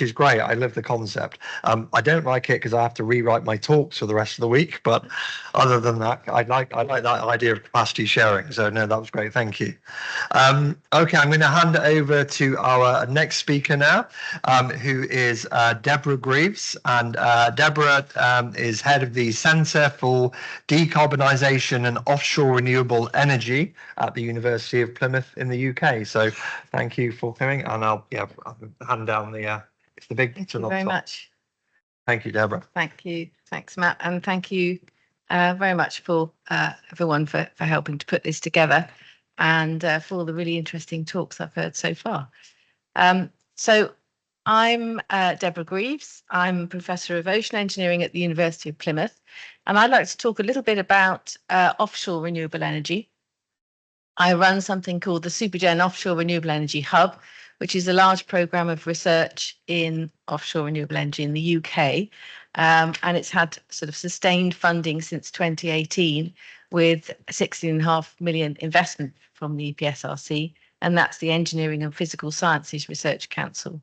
is great. I love the concept. I don't like it because I have to rewrite my talks for the rest of the week, but other than that, I like that idea of capacity sharing. So no, that was great. Thank you. Okay, I'm going to hand it over to our next speaker now, who is Deborah Greaves, and Deborah is head of the Centre for Decarbonisation and Offshore Renewable Energy at the University of Plymouth in the UK. So thank you for coming, and I'll hand down the it's the big button. Thank you very much. Thank you, Deborah. Thank you. Thanks, Matt. And thank you very much for everyone for helping to put this together, and for all the really interesting talks I've heard so far. So I'm Deborah Greaves. I'm Professor of Ocean Engineering at the University of Plymouth, and I'd like to talk a little bit about offshore renewable energy. I run something called the Supergen Offshore Renewable Energy Hub, which is a large programme of research in offshore renewable energy in the UK. And it's had sort of sustained funding since 2018 with 16.5 million investment from the EPSRC, and that's the Engineering and Physical Sciences Research Council.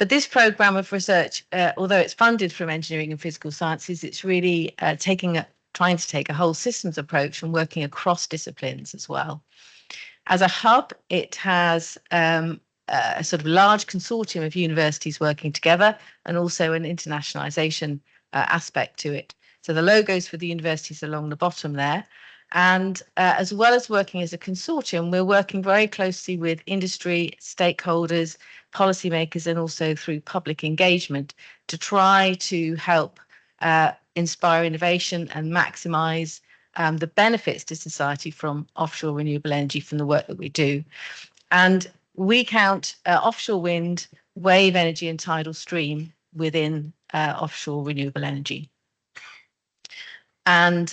But this program of research, although it's funded from engineering and physical sciences, it's really trying to take a whole systems approach and working across disciplines as well. As a hub, it has a sort of large consortium of universities working together and also an internationalization aspect to it. So the logos for the universities along the bottom there. And as well as working as a consortium, we're working very closely with industry, stakeholders, policymakers, and also through public engagement to try to help inspire innovation and maximize the benefits to society from offshore renewable energy from the work that we do. And we count offshore wind, wave energy, and tidal stream within offshore renewable energy. And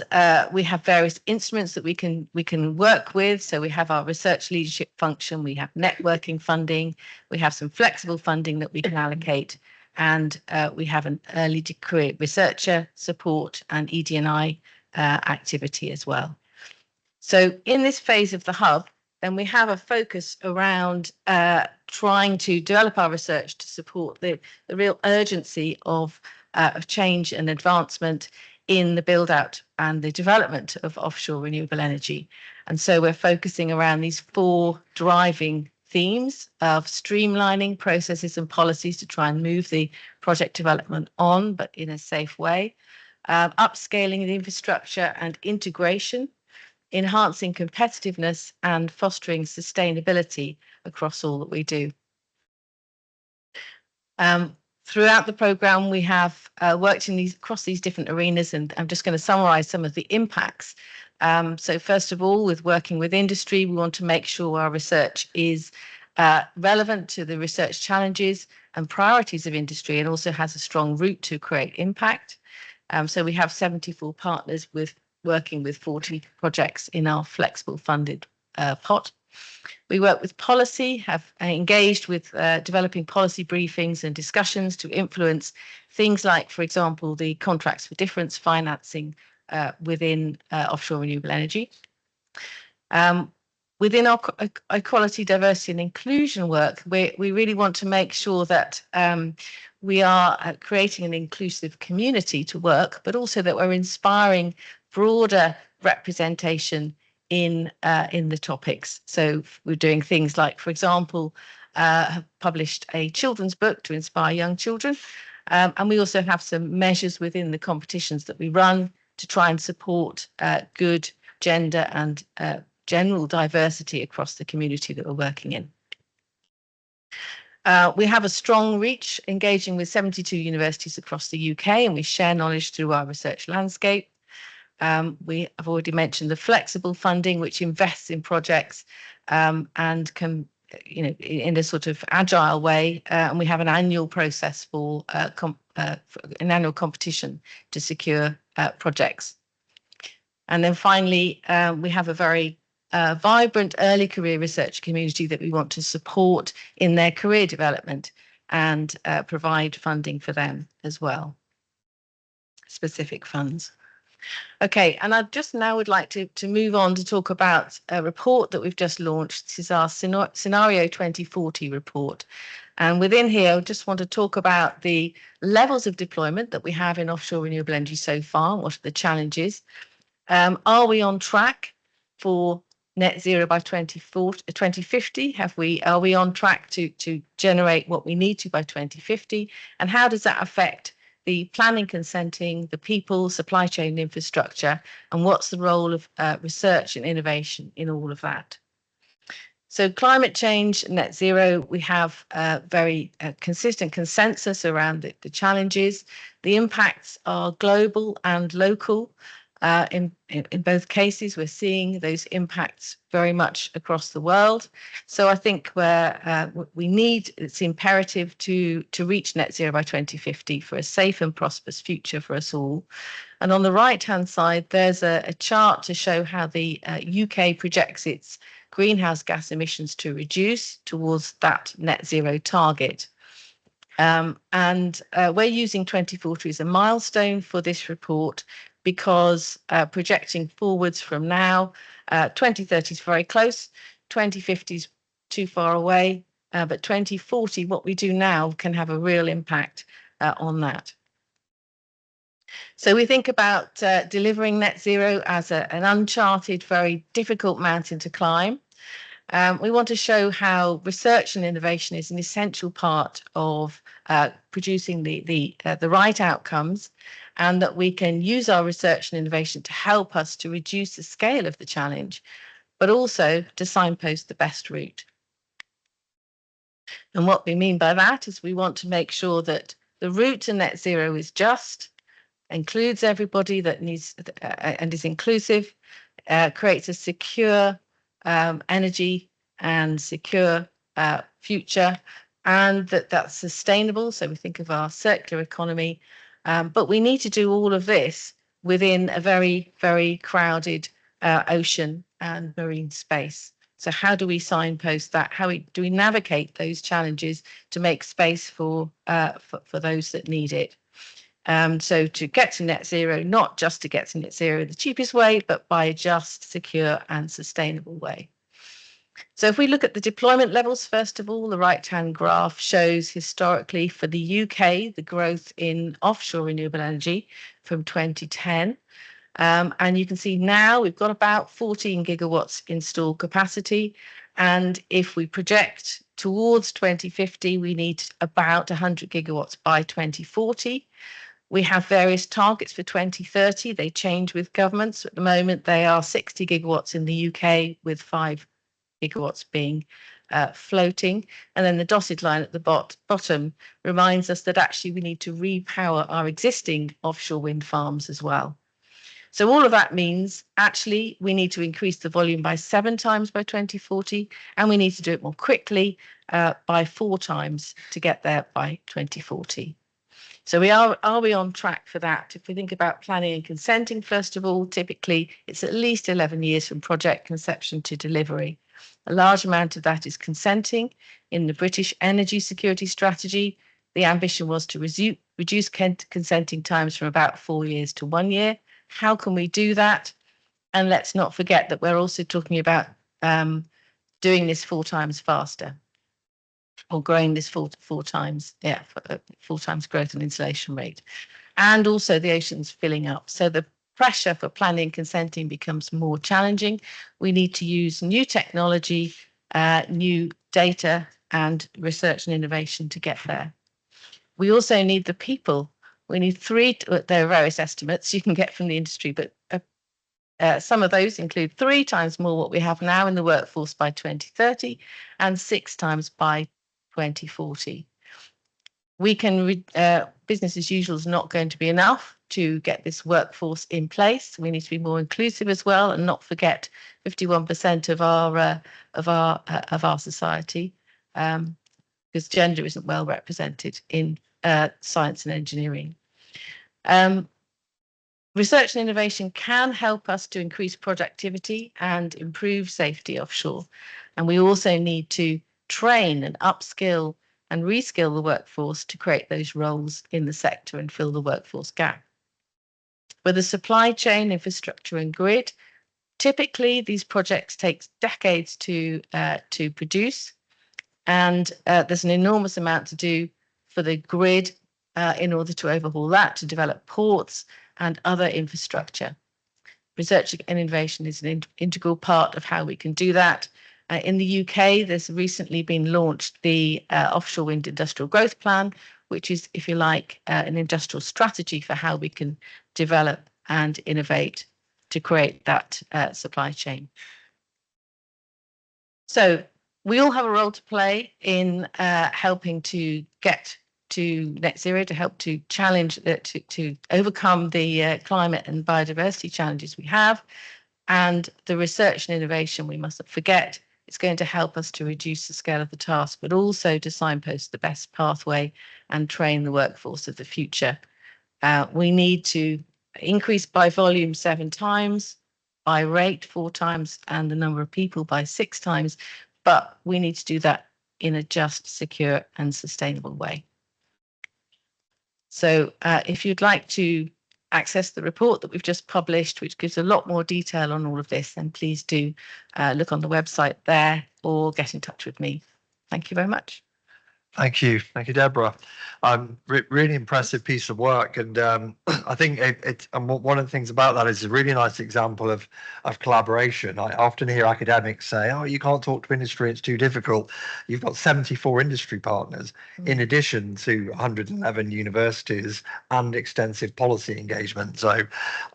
we have various instruments that we can work with. So we have our research leadership function, we have networking funding, we have some flexible funding that we can allocate, and we have an early career researcher support and ED&I activity as well. So in this phase of the hub, then we have a focus around trying to develop our research to support the real urgency of change and advancement in the build out and the development of offshore renewable energy. And so we're focusing around these 4 driving themes of streamlining processes and policies to try and move the project development on, but in a safe way, upscaling the infrastructure and integration, enhancing competitiveness and fostering sustainability across all that we do. Throughout the programme, we have worked across these different arenas, and I'm just going to summarise some of the impacts. So first of all, with working with industry, we want to make sure our research is relevant to the research challenges and priorities of industry, and also has a strong route to create impact. So we have 74 partners working with 40 projects in our flexible funded pot. We work with policy, have engaged with developing policy briefings and discussions to influence things like, for example, the contracts for difference financing within offshore renewable energy. Within our equality, diversity and inclusion work, we really want to make sure that we are creating an inclusive community to work, but also that we're inspiring broader representation in the topics. So we're doing things like, for example, have published a children's book to inspire young children. And we also have some measures within the competitions that we run to try and support good gender and general diversity across the community that we're working in. We have a strong reach, engaging with 72 universities across the UK, and we share knowledge through our research landscape. We have already mentioned the flexible funding, which invests in projects and can, in a sort of agile way. And we have an annual process for an annual competition to secure projects. And then finally, we have a very vibrant early career research community that we want to support in their career development and provide funding for them as well, specific funds. Okay, and I just now would like to move on to talk about a report that we've just launched. This is our Scenario 2040 report. And within here, I just want to talk about the levels of deployment that we have in offshore renewable energy so far. What are the challenges? Are we on track for net zero by 2050? Are we on track to generate what we need to by 2050? And how does that affect the planning, consenting, the people, supply chain infrastructure, and what's the role of research and innovation in all of that? So climate change, net zero, we have a very consistent consensus around the challenges. The impacts are global and local. In both cases, we're seeing those impacts very much across the world. So I think it's imperative to reach net zero by 2050 for a safe and prosperous future for us all. And on the right-hand side, there's a chart to show how the UK projects its greenhouse gas emissions to reduce towards that net zero target. And we're using 2040 as a milestone for this report, because projecting forwards from now, 2030 is very close, 2050 is too far away. but 2040, what we do now can have a real impact on that. So we think about delivering net zero as an uncharted, very difficult mountain to climb. We want to show how research and innovation is an essential part of producing the right outcomes, and that we can use our research and innovation to help us to reduce the scale of the challenge, but also to signpost the best route. And what we mean by that is we want to make sure that the route to net zero is just, includes everybody that needs and is inclusive, creates a secure energy and secure future, and that's sustainable. So we think of our circular economy, but we need to do all of this within a very, very crowded ocean and marine space. So how do we signpost that? How do we navigate those challenges to make space for those that need it? So to get to net zero, not just to get to net zero the cheapest way, but by a just, secure and sustainable way. So if we look at the deployment levels, first of all, the right-hand graph shows historically for the UK, the growth in offshore renewable energy from 2010. And you can see now we've got about 14 gigawatts installed capacity. And if we project towards 2050, we need about 100 gigawatts by 2040. We have various targets for 2030. They change with governments. At the moment, they are 60 gigawatts in the UK, with 5 gigawatts being floating. And then the dotted line at the bottom reminds us that actually we need to repower our existing offshore wind farms as well. So all of that means actually we need to increase the volume by 7 times by 2040, and we need to do it more quickly by 4 times to get there by 2040. So are we on track for that? If we think about planning and consenting, first of all, typically it's at least 11 years from project conception to delivery. A large amount of that is consenting. In the British Energy Security Strategy, the ambition was to reduce consenting times from about 4 years to 1 year. How can we do that? And let's not forget that we're also talking about doing this 4 times faster, or growing this four times growth in installation rate. And also the ocean's filling up. So the pressure for planning and consenting becomes more challenging. We need to use new technology, new data and research and innovation to get there. We also need the people. We need 3, there are various estimates you can get from the industry, but some of those include 3 times more what we have now in the workforce by 2030 and 6 times by 2040. We can, business as usual is not going to be enough to get this workforce in place. We need to be more inclusive as well, and not forget 51% of our society, because gender isn't well represented in science and engineering. Research and innovation can help us to increase productivity and improve safety offshore. And we also need to train and upskill and reskill the workforce to create those roles in the sector and fill the workforce gap. With the supply chain, infrastructure and grid, typically these projects take decades to produce. And there's an enormous amount to do for the grid in order to overhaul that, to develop ports and other infrastructure. Research and innovation is an integral part of how we can do that. In the UK, there's recently been launched the Offshore Wind Industrial Growth Plan, which is, if you like, an industrial strategy for how we can develop and innovate to create that supply chain. So we all have a role to play in helping to get to net zero, to help to challenge, to overcome the climate and biodiversity challenges we have. And the research and innovation, we mustn't forget, it's going to help us to reduce the scale of the task, but also to signpost the best pathway and train the workforce of the future. We need to increase by volume 7 times, by rate 4 times, and the number of people by 6 times. But we need to do that in a just, secure and sustainable way. So if you'd like to access the report that we've just published, which gives a lot more detail on all of this, then please do look on the website there or get in touch with me. Thank you very much. Thank you, Deborah. Really impressive piece of work, and I think one of the things about that is a really nice example of collaboration. I often hear academics say, "Oh, you can't talk to industry; it's too difficult." You've got 74 industry partners, in addition to 111 universities and extensive policy engagement. So,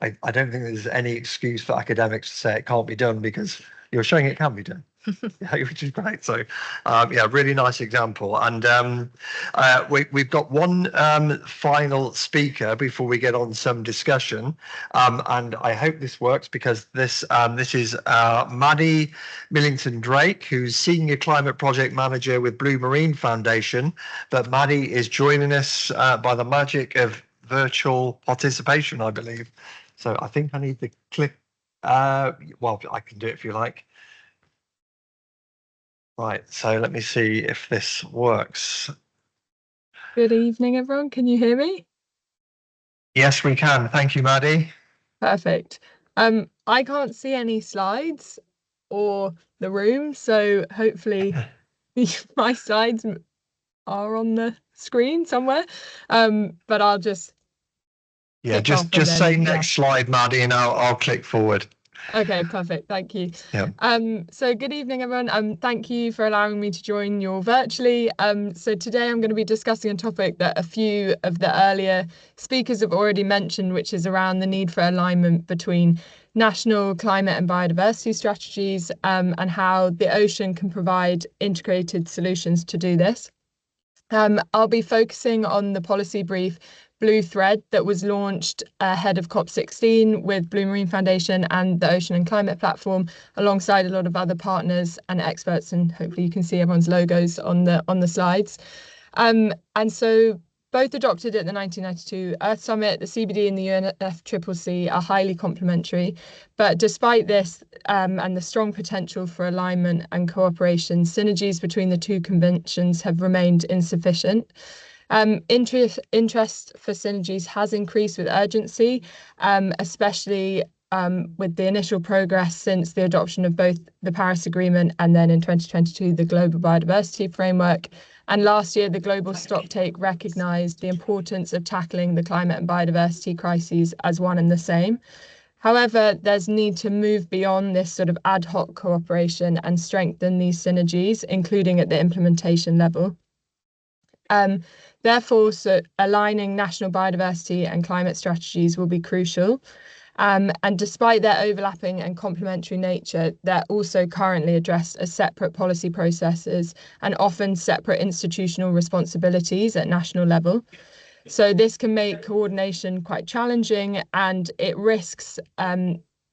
I don't think there's any excuse for academics to say it can't be done, because you're showing it can be done. Yeah, which is great. So, yeah, really nice example. And we've got one final speaker before we get on some discussion. And I hope this works, because this is Maddie Millington Drake, who's Senior Climate Project Manager with Blue Marine Foundation. But Maddie is joining us by the magic of virtual participation, I believe. So I think I need to click. Well, I can do it if you like. Right, so let me see if this works. Good evening, everyone. Can you hear me? Yes, we can. Thank you, Maddie. Perfect. I can't see any slides or the room, so hopefully my slides are on the screen somewhere. But I'll just just say next slide, Maddie, and I'll click forward. Okay, perfect. Thank you. Yeah. So good evening, everyone. Thank you for allowing me to join you all virtually. So today I'm going to be discussing a topic that a few of the earlier speakers have already mentioned, which is around the need for alignment between national climate and biodiversity strategies, and how the ocean can provide integrated solutions to do this. I'll be focusing on the policy brief Blue Thread that was launched ahead of COP16 with Blue Marine Foundation and the Ocean and Climate Platform, alongside a lot of other partners and experts, and hopefully you can see everyone's logos on the slides. And so both adopted at the 1992 Earth Summit, the CBD and the UNFCCC are highly complementary. But despite this and the strong potential for alignment and cooperation, synergies between the two conventions have remained insufficient. Interest for synergies has increased with urgency, especially with the initial progress since the adoption of both the Paris Agreement and then in 2022 the Global Biodiversity Framework. And last year, the global stocktake recognised the importance of tackling the climate and biodiversity crises as one and the same. However, there's need to move beyond this sort of ad hoc cooperation and strengthen these synergies, including at the implementation level. Therefore, aligning national biodiversity and climate strategies will be crucial. And despite their overlapping and complementary nature, they're also currently addressed as separate policy processes and often separate institutional responsibilities at national level. So this can make coordination quite challenging, and it risks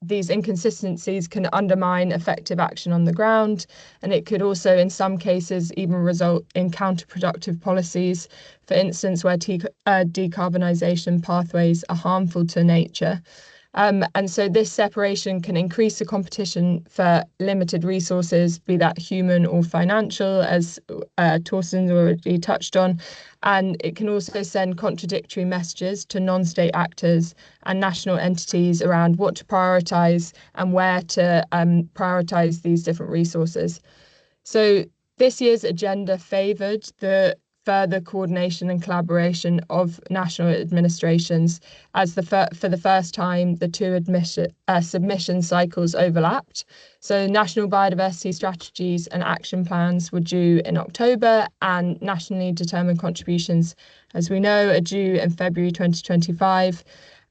these inconsistencies can undermine effective action on the ground, and it could also, in some cases, even result in counterproductive policies, for instance, where decarbonisation pathways are harmful to nature. And so this separation can increase the competition for limited resources, be that human or financial, as Torsten's already touched on. And it can also send contradictory messages to non-state actors and national entities around what to prioritise and where to prioritise these different resources. So this year's agenda favoured the further coordination and collaboration of national administrations, as for the first time the two submission cycles overlapped. So national biodiversity strategies and action plans were due in October, and nationally determined contributions, as we know, are due in February 2025.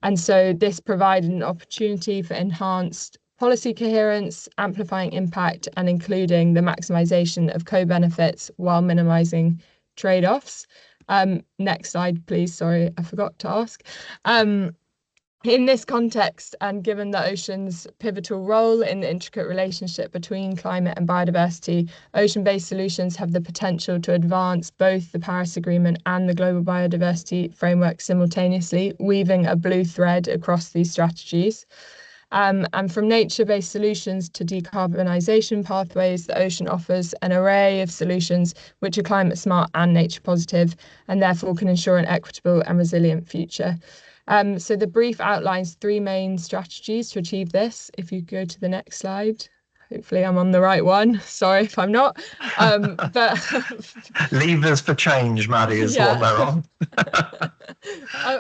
And so this provided an opportunity for enhanced policy coherence, amplifying impact, and including the maximisation of co-benefits while minimising trade-offs. Next slide, please. Sorry, I forgot to ask. In this context, and given the ocean's pivotal role in the intricate relationship between climate and biodiversity, ocean-based solutions have the potential to advance both the Paris Agreement and the Global Biodiversity Framework simultaneously, weaving a blue thread across these strategies. And from nature-based solutions to decarbonisation pathways, the ocean offers an array of solutions which are climate smart and nature positive, and therefore can ensure an equitable and resilient future. So the brief outlines three main strategies to achieve this. If you go to the next slide, hopefully I'm on the right one. Sorry if I'm not. But Levers for change, Maddie, is what they're on.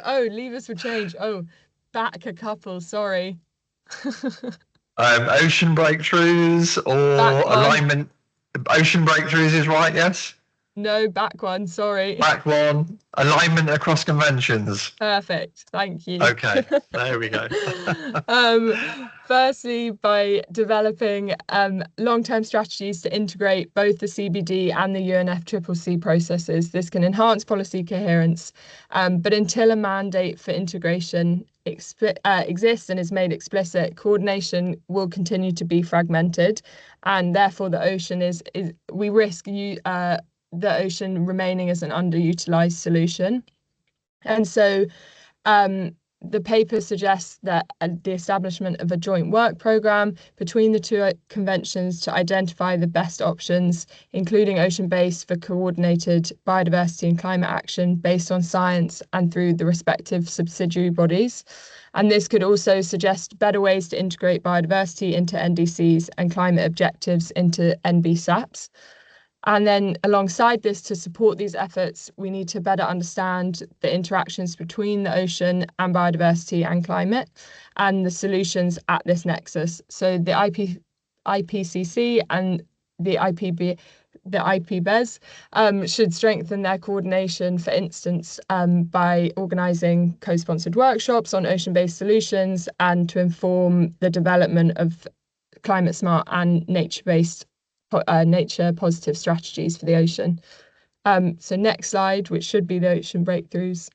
oh, levers for change. Oh, back a couple. Sorry. Ocean breakthroughs or alignment. Ocean breakthroughs is right, yes? No, back one, sorry. Back one, alignment across conventions. Perfect, thank you. Okay, there we go. Firstly, by developing long-term strategies to integrate both the CBD and the UNFCCC processes, this can enhance policy coherence. But until a mandate for integration exists and is made explicit, coordination will continue to be fragmented, and therefore the ocean we risk the ocean remaining as an underutilized solution. And so the paper suggests that the establishment of a joint work programme between the two conventions to identify the best options, including ocean-based for coordinated biodiversity and climate action based on science and through the respective subsidiary bodies. And this could also suggest better ways to integrate biodiversity into NDCs and climate objectives into NBSAPs. And then alongside this, to support these efforts, we need to better understand the interactions between the ocean and biodiversity and climate and the solutions at this nexus. So the IPCC and the IPBES should strengthen their coordination, for instance, by organising co-sponsored workshops on ocean-based solutions and to inform the development of climate smart and nature-based nature positive strategies for the ocean. So next slide, which should be the ocean breakthroughs.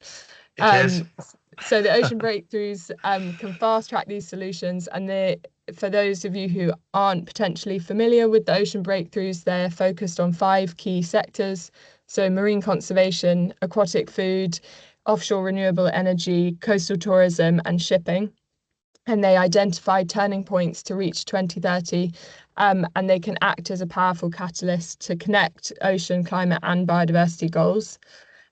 So the ocean breakthroughs can fast track these solutions, and for those of you who aren't potentially familiar with the ocean breakthroughs, they're focused on 5 key sectors. So marine conservation, aquatic food, offshore renewable energy, coastal tourism and shipping. And they identify turning points to reach 2030, and they can act as a powerful catalyst to connect ocean, climate and biodiversity goals.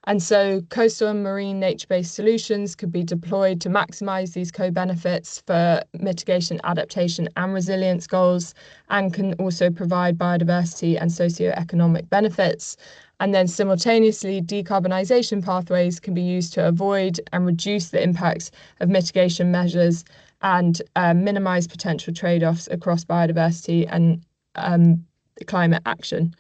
And so coastal and marine nature-based solutions could be deployed to maximise these co-benefits for mitigation, adaptation and resilience goals, and can also provide biodiversity and socio-economic benefits. And then simultaneously, decarbonisation pathways can be used to avoid and reduce the impacts of mitigation measures and minimise potential trade-offs across biodiversity and climate action.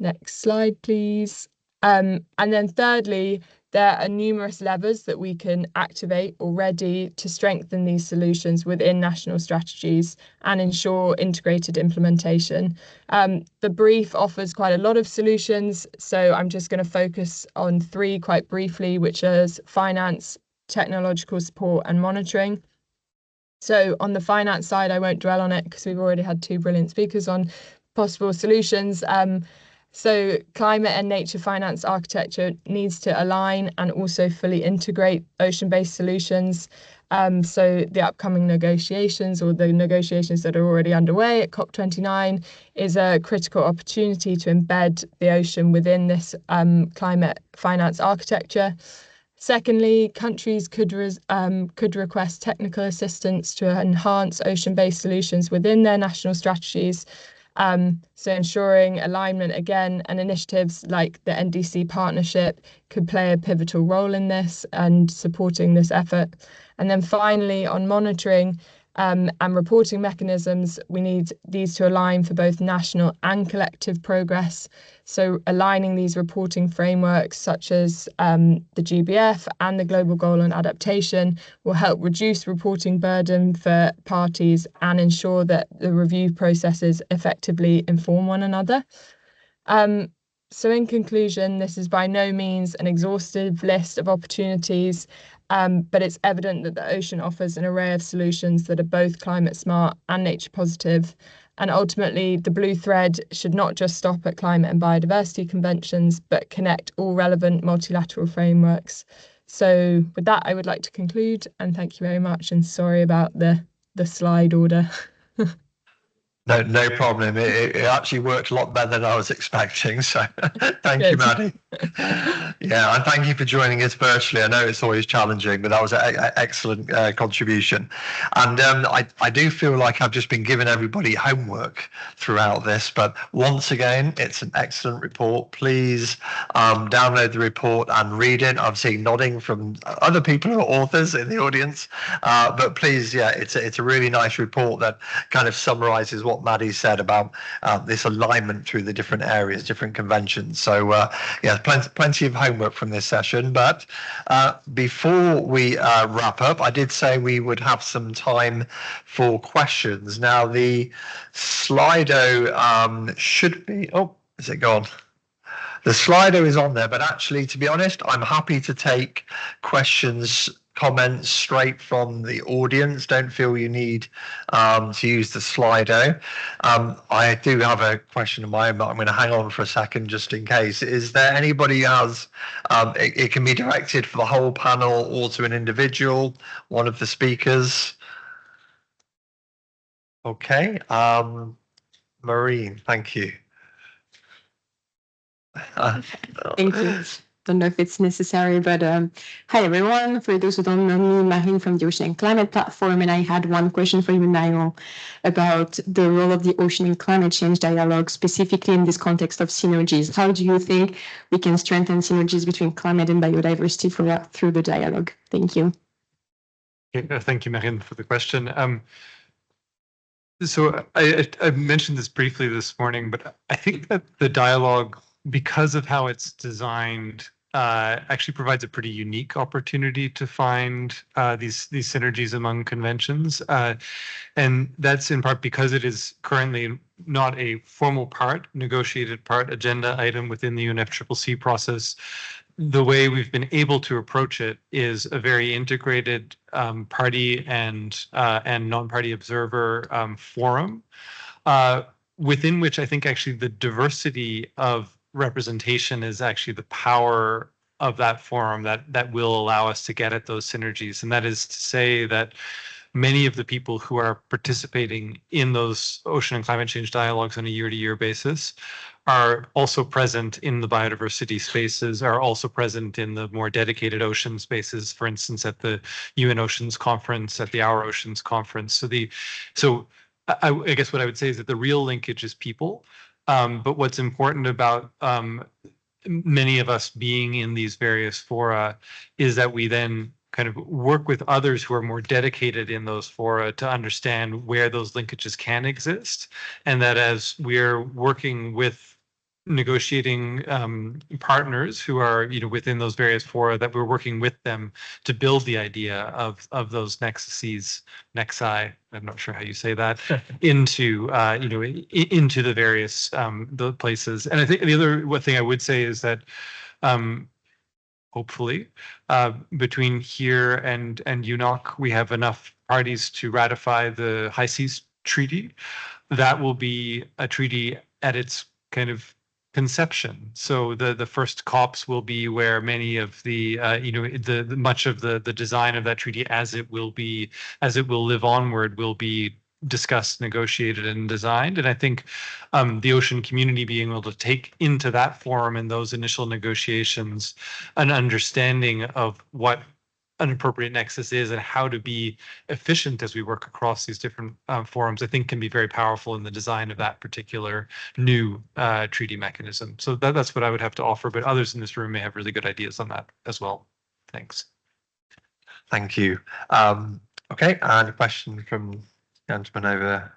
Next slide, please. And then thirdly, there are numerous levers that we can activate already to strengthen these solutions within national strategies and ensure integrated implementation. The brief offers quite a lot of solutions, so I'm just going to focus on 3 quite briefly, which is finance, technological support and monitoring. So on the finance side, I won't dwell on it because we've already had 2 brilliant speakers on possible solutions. So climate and nature finance architecture needs to align and also fully integrate ocean-based solutions. So the upcoming negotiations, or the negotiations that are already underway at COP29, is a critical opportunity to embed the ocean within this climate finance architecture. Secondly, countries could request technical assistance to enhance ocean-based solutions within their national strategies. So ensuring alignment again, and initiatives like the NDC partnership could play a pivotal role in this and supporting this effort. And then finally, on monitoring and reporting mechanisms, we need these to align for both national and collective progress. So aligning these reporting frameworks such as the GBF and the Global Goal on Adaptation will help reduce reporting burden for parties and ensure that the review processes effectively inform one another. So in conclusion, this is by no means an exhaustive list of opportunities, but it's evident that the ocean offers an array of solutions that are both climate smart and nature positive. And ultimately, the blue thread should not just stop at climate and biodiversity conventions, but connect all relevant multilateral frameworks. So with that, I would like to conclude, and thank you very much. And sorry about the slide order. No problem. It actually worked a lot better than I was expecting. So thank you, Maddie. Yeah, and thank you for joining us virtually. I know it's always challenging, but that was an excellent contribution. And I do feel like I've just been giving everybody homework throughout this, but once again, it's an excellent report. Please download the report and read it. I'm seeing nodding from other people who are authors in the audience, but please, yeah, it's a really nice report that kind of summarizes what Maddie said about this alignment through the different areas, different conventions. So yeah, plenty of homework from this session. But before we wrap up, I did say we would have some time for questions. Now, the Slido should be, oh, is it gone? The Slido is on there, but actually, to be honest, I'm happy to take questions, comments straight from the audience. Don't feel you need to use the Slido. I do have a question of mine, but I'm going to hang on for a second just in case. Is there anybody who has, it can be directed for the whole panel or to an individual, one of the speakers? Okay. Maureen, thank you. Thank you. Don't know if it's necessary, but hi everyone. For those who don't know me, Marine from the Ocean and Climate Platform, and I had one question for you, Niall, about the role of the ocean in climate change dialogue, specifically in this context of synergies. How do you think we can strengthen synergies between climate and biodiversity through the dialogue? Thank you. Okay, thank you, Marine, for the question. So I mentioned this briefly this morning, but I think that the dialogue, because of how it's designed, actually provides a pretty unique opportunity to find these synergies among conventions. And that's in part because it is currently not a formal part, negotiated part, agenda item within the UNFCCC process. The way we've been able to approach it is a very integrated party and non-party observer forum, within which I think actually the diversity of representation is actually the power of that forum that will allow us to get at those synergies. And that is to say that many of the people who are participating in those ocean and climate change dialogues on a year-to-year basis are also present in the biodiversity spaces, are also present in the more dedicated ocean spaces, for instance, at the UN Oceans Conference, at the Our Oceans Conference. So I guess what I would say is that the real linkage is people. But what's important about many of us being in these various fora is that we then kind of work with others who are more dedicated in those fora to understand where those linkages can exist. And that as we're working with negotiating partners who are within those various fora, that we're working with them to build the idea of those nexi, I'm not sure how you say that, into into the various the places. And I think the other thing I would say is that hopefully between here and UNOC, we have enough parties to ratify the High Seas Treaty. That will be a treaty at its kind of conception. So the first COPs will be where many of the much of the design of that treaty as it will live onward will be discussed, negotiated, and designed. And I think the ocean community being able to take into that forum in those initial negotiations an understanding of what an appropriate nexus is and how to be efficient as we work across these different forums, I think can be very powerful in the design of that particular new treaty mechanism. So that's what I would have to offer, but others in this room may have really good ideas on that as well. Thanks. Thank you. Okay, and a question from the gentleman over there.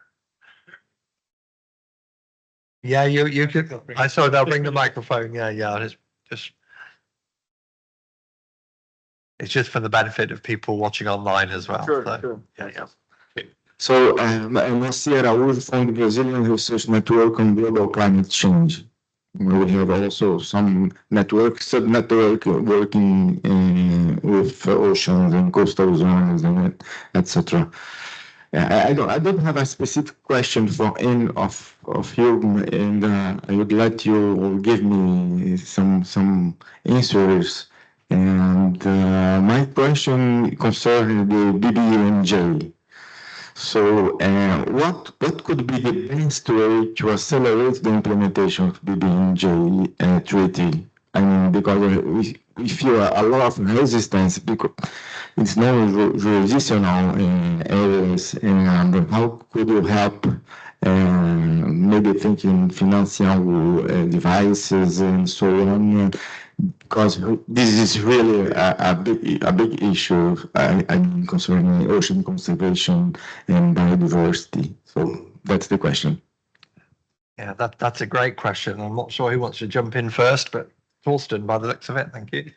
Yeah, you could. I saw they'll bring the microphone. Yeah, just. It's just for the benefit of people watching online as well. Sure, so, sure. Yeah. So I'm Marcia Raul from the Brazilian Research Network on Global Climate Change. We have also some sub-network working with oceans and coastal zones and etc. I don't have a specific question for any of you, and I would let you give me some answers. And my question concerns the BBNJ. So what could be the best way to accelerate the implementation of BBNJ treaty I mean, because we feel a lot of resistance because it's not jurisdictional in areas, and how could you help? Maybe thinking financial devices and so on, because this is really a big issue concerning ocean conservation and biodiversity. So that's the question. Yeah, that's a great question. I'm not sure who wants to jump in first, but Torsten, by the looks of it, thank you.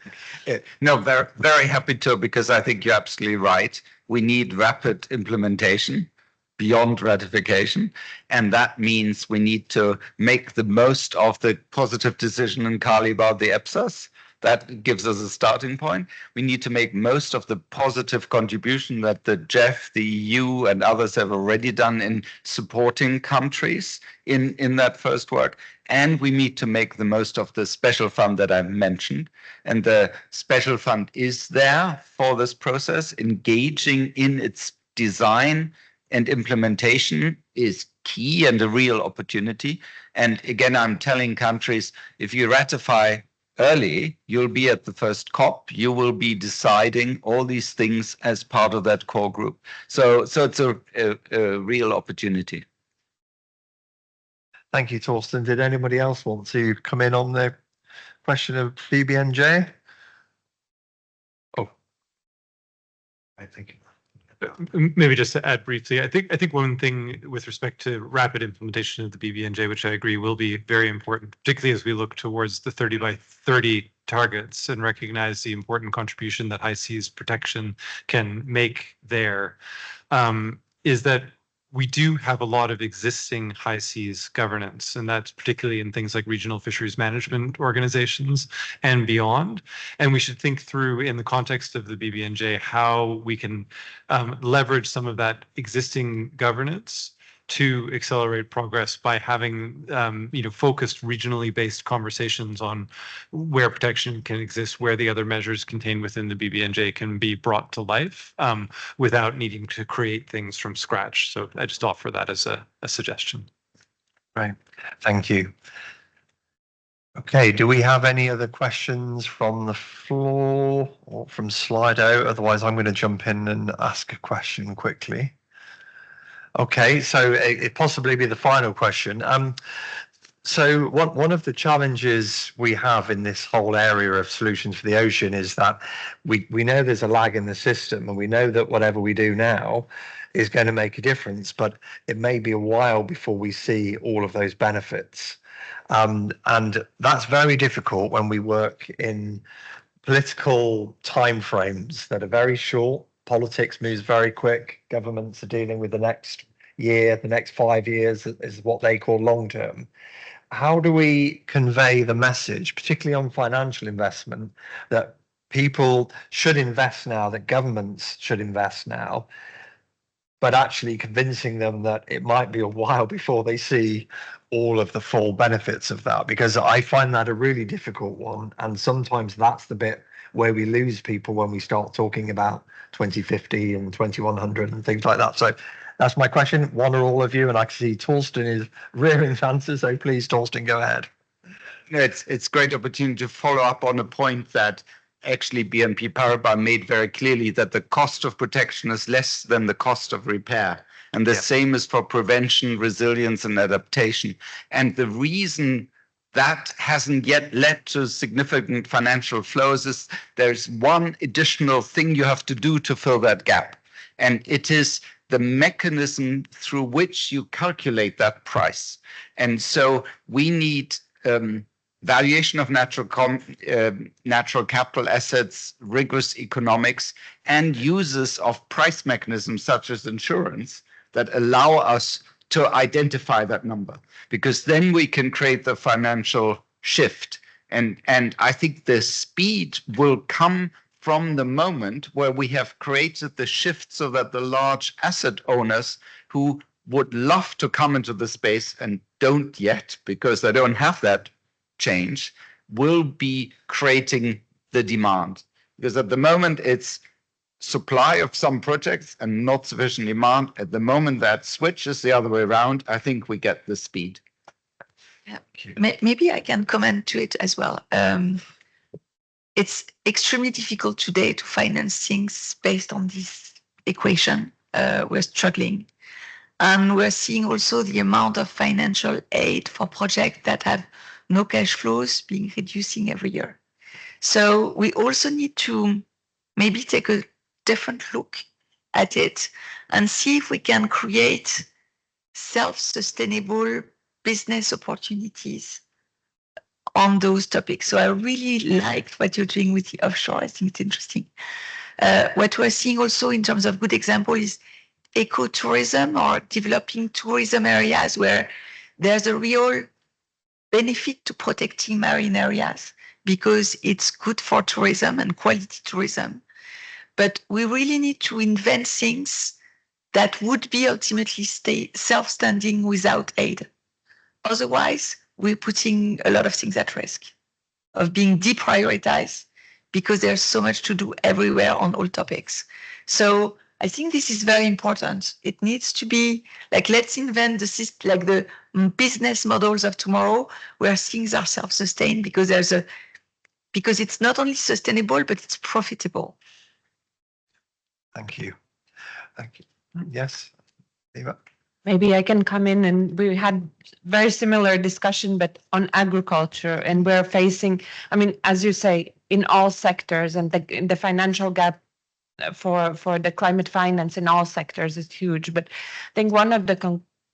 No, very, very happy to, because I think you're absolutely right. We need rapid implementation beyond ratification. And that means we need to make the most of the positive decision in Cali about the EPSAs. That gives us a starting point. We need to make most of the positive contribution that the GEF, the EU, and others have already done in supporting countries in that first work. And we need to make the most of the special fund that I mentioned. And the special fund is there for this process. Engaging in its design and implementation is key and a real opportunity. And again, I'm telling countries, if you ratify early, you'll be at the first COP. You will be deciding all these things as part of that core group. So it's a real opportunity. Thank you, Torsten. Did anybody else want to come in on the question of BBNJ? Oh, I think. Maybe just to add briefly, I think one thing with respect to rapid implementation of the BBNJ, which I agree will be very important, particularly as we look towards the 30 by 30 targets and recognize the important contribution that high seas protection can make there, is that we do have a lot of existing high seas governance, and that's particularly in things like regional fisheries management organizations and beyond. And we should think through, in the context of the BBNJ, how we can leverage some of that existing governance to accelerate progress by having focused regionally based conversations on where protection can exist, where the other measures contained within the BBNJ can be brought to life without needing to create things from scratch. So I just offer that as a suggestion. Right, thank you. Okay, do we have any other questions from the floor or from Slido? Otherwise, I'm going to jump in and ask a question quickly. Okay, so it possibly be the final question. So one of the challenges we have in this whole area of solutions for the ocean is that we know there's a lag in the system, and we know that whatever we do now is going to make a difference, but it may be a while before we see all of those benefits. And that's very difficult when we work in political timeframes that are very short. Politics moves very quick. Governments are dealing with the next year, the next 5 years is what they call long term. How do we convey the message, particularly on financial investment, that people should invest now, that governments should invest now, but actually convincing them that it might be a while before they see all of the full benefits of that? Because I find that a really difficult one. And sometimes that's the bit where we lose people when we start talking about 2050 and 2100 and things like that. So that's my question. One or all of you, and I can see Torsten is rearing his answer. So please, Torsten, go ahead. It's great opportunity to follow up on a point that actually BNP Paribas made very clearly, that the cost of protection is less than the cost of repair. And the same is for prevention, resilience, and adaptation. And the reason that hasn't yet led to significant financial flows is there's one additional thing you have to do to fill that gap. And it is the mechanism through which you calculate that price. And so we need valuation of natural capital assets, rigorous economics, and uses of price mechanisms such as insurance that allow us to identify that number, because then we can create the financial shift. And I think the speed will come from the moment where we have created the shift so that the large asset owners who would love to come into the space and don't yet because they don't have that change will be creating the demand. Because at the moment it's supply of some projects and not sufficient demand. At the moment that switches the other way around, I think we get the speed. Maybe I can comment to it as well. It's extremely difficult today to finance things based on this equation. We're struggling. And we're seeing also the amount of financial aid for projects that have no cash flows being reducing every year. So we also need to maybe take a different look at it and see if we can create self-sustainable business opportunities on those topics. So I really liked what you're doing with the offshore. I think it's interesting. What we're seeing also in terms of good example is ecotourism or developing tourism areas where there's a real benefit to protecting marine areas because it's good for tourism and quality tourism. But we really need to invent things that would be ultimately stay self-standing without aid. Otherwise, we're putting a lot of things at risk of being deprioritized because there's so much to do everywhere on all topics. So I think this is very important. It needs to be like, let's invent the business models of tomorrow where things are self-sustained because because it's not only sustainable, but it's profitable. Thank you. Thank you. Yes, Eva. Maybe I can come in, and we had very similar discussion, but on agriculture, and we're facing, I mean, as you say, in all sectors, and the financial gap for the climate finance in all sectors is huge. But I think one of the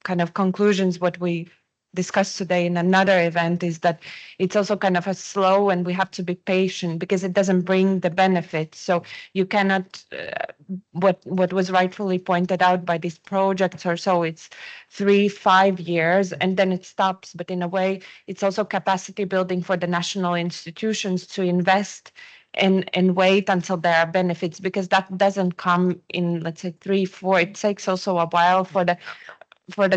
kind of conclusions what we discussed today in another event is that it's also kind of a slow, and we have to be patient because it doesn't bring the benefit. So you cannot, what was rightfully pointed out by these projects or so, it's 3-5 years and then it stops. But in a way, it's also capacity building for the national institutions to invest and wait until there are benefits, because that doesn't come in, let's say, 3-4. It takes also a while for the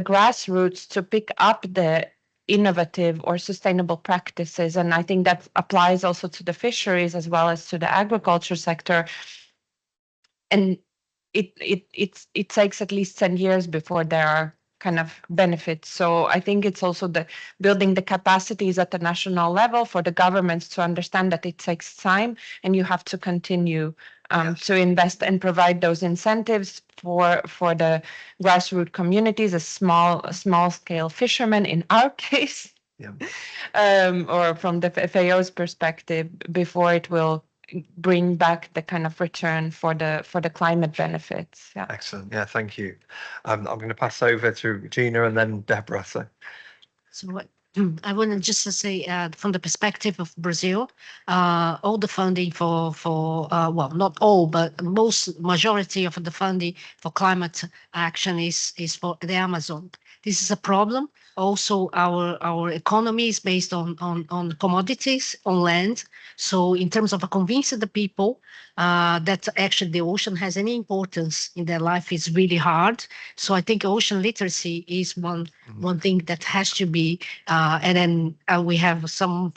grassroots to pick up the innovative or sustainable practices. And I think that applies also to the fisheries as well as to the agriculture sector. And it takes at least 10 years before there are kind of benefits. So I think it's also the building the capacities at the national level for the governments to understand that it takes time, and you have to continue to invest and provide those incentives for the grassroots communities, a small scale fishermen in our case, or from the FAO's perspective, before it will bring back the kind of return for the climate benefits. Yeah. Excellent. Yeah, thank you. I'm going to pass over to Gina and then Deborah. So what I want to just say, from the perspective of Brazil, all the funding for well, not all, but majority of the funding for climate action is for the Amazon. This is a problem. Also, our economy is based on commodities, on land. So in terms of convincing the people that actually the ocean has any importance in their life is really hard. So I think ocean literacy is one thing that has to be, and then we have someone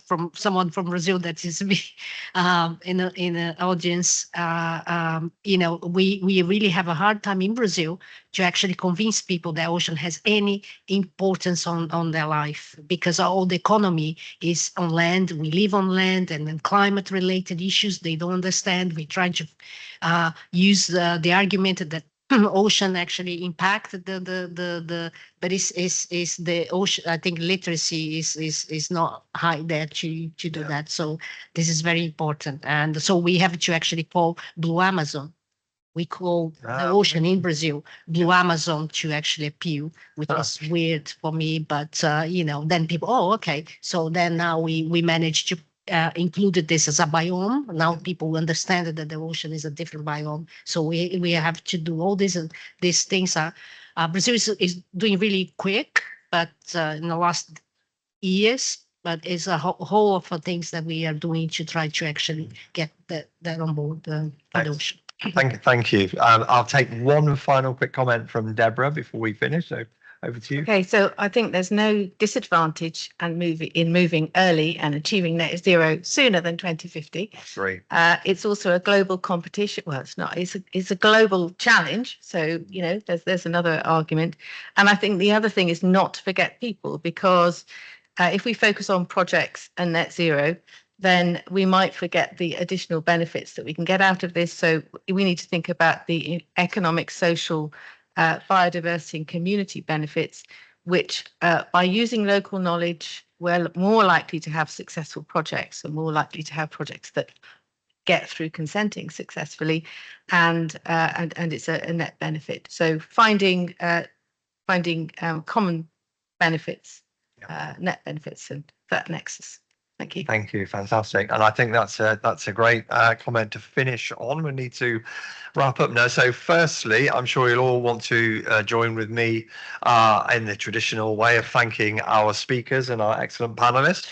from Brazil that is in the audience. You know, we really have a hard time in Brazil to actually convince people that ocean has any importance on their life, because all the economy is on land. We live on land, and then climate related issues they don't understand. We try to use the argument that ocean actually impact but is the ocean. I think literacy is not high there to do that. So this is very important, and so we have to actually call Blue Amazon. We call the ocean in Brazil Blue Amazon to actually appeal, which was weird for me. But you know, then people, oh, okay. So then now we managed to include this as a biome. Now people understand that the ocean is a different biome. So we have to do all these things. Brazil is doing really quick, but in the last years. But it's a whole of things that we are doing to try to actually get that on board for the ocean. Thank you. I'll take one final quick comment from Deborah before we finish. So over to you. Okay, so I think there's no disadvantage in moving early and achieving net zero sooner than 2050. Great. It's also a global competition. Well, it's not. It's a global challenge. So you know, there's another argument, and I think the other thing is not to forget people, because if we focus on projects and net zero, then we might forget the additional benefits that we can get out of this. So we need to think about the economic, social, biodiversity and community benefits, which by using local knowledge, we're more likely to have successful projects and more likely to have projects that get through consenting successfully, and it's a net benefit. So finding common benefits, net benefits, and that nexus. Thank you. Thank you. Fantastic. And I think that's a great comment to finish on. We need to wrap up now. So firstly, I'm sure you'll all want to join with me in the traditional way of thanking our speakers and our excellent panelists.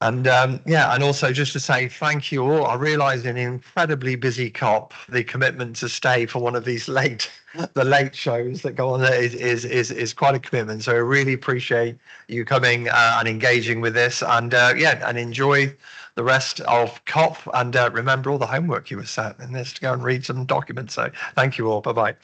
And yeah, and also just to say thank you all. I realise in an incredibly busy COP, the commitment to stay for one of these late shows that go on there is quite a commitment. So I really appreciate you coming and engaging with this, and yeah, and enjoy the rest of COP, and remember all the homework you were set in this to go and read some documents. So thank you all. Bye bye.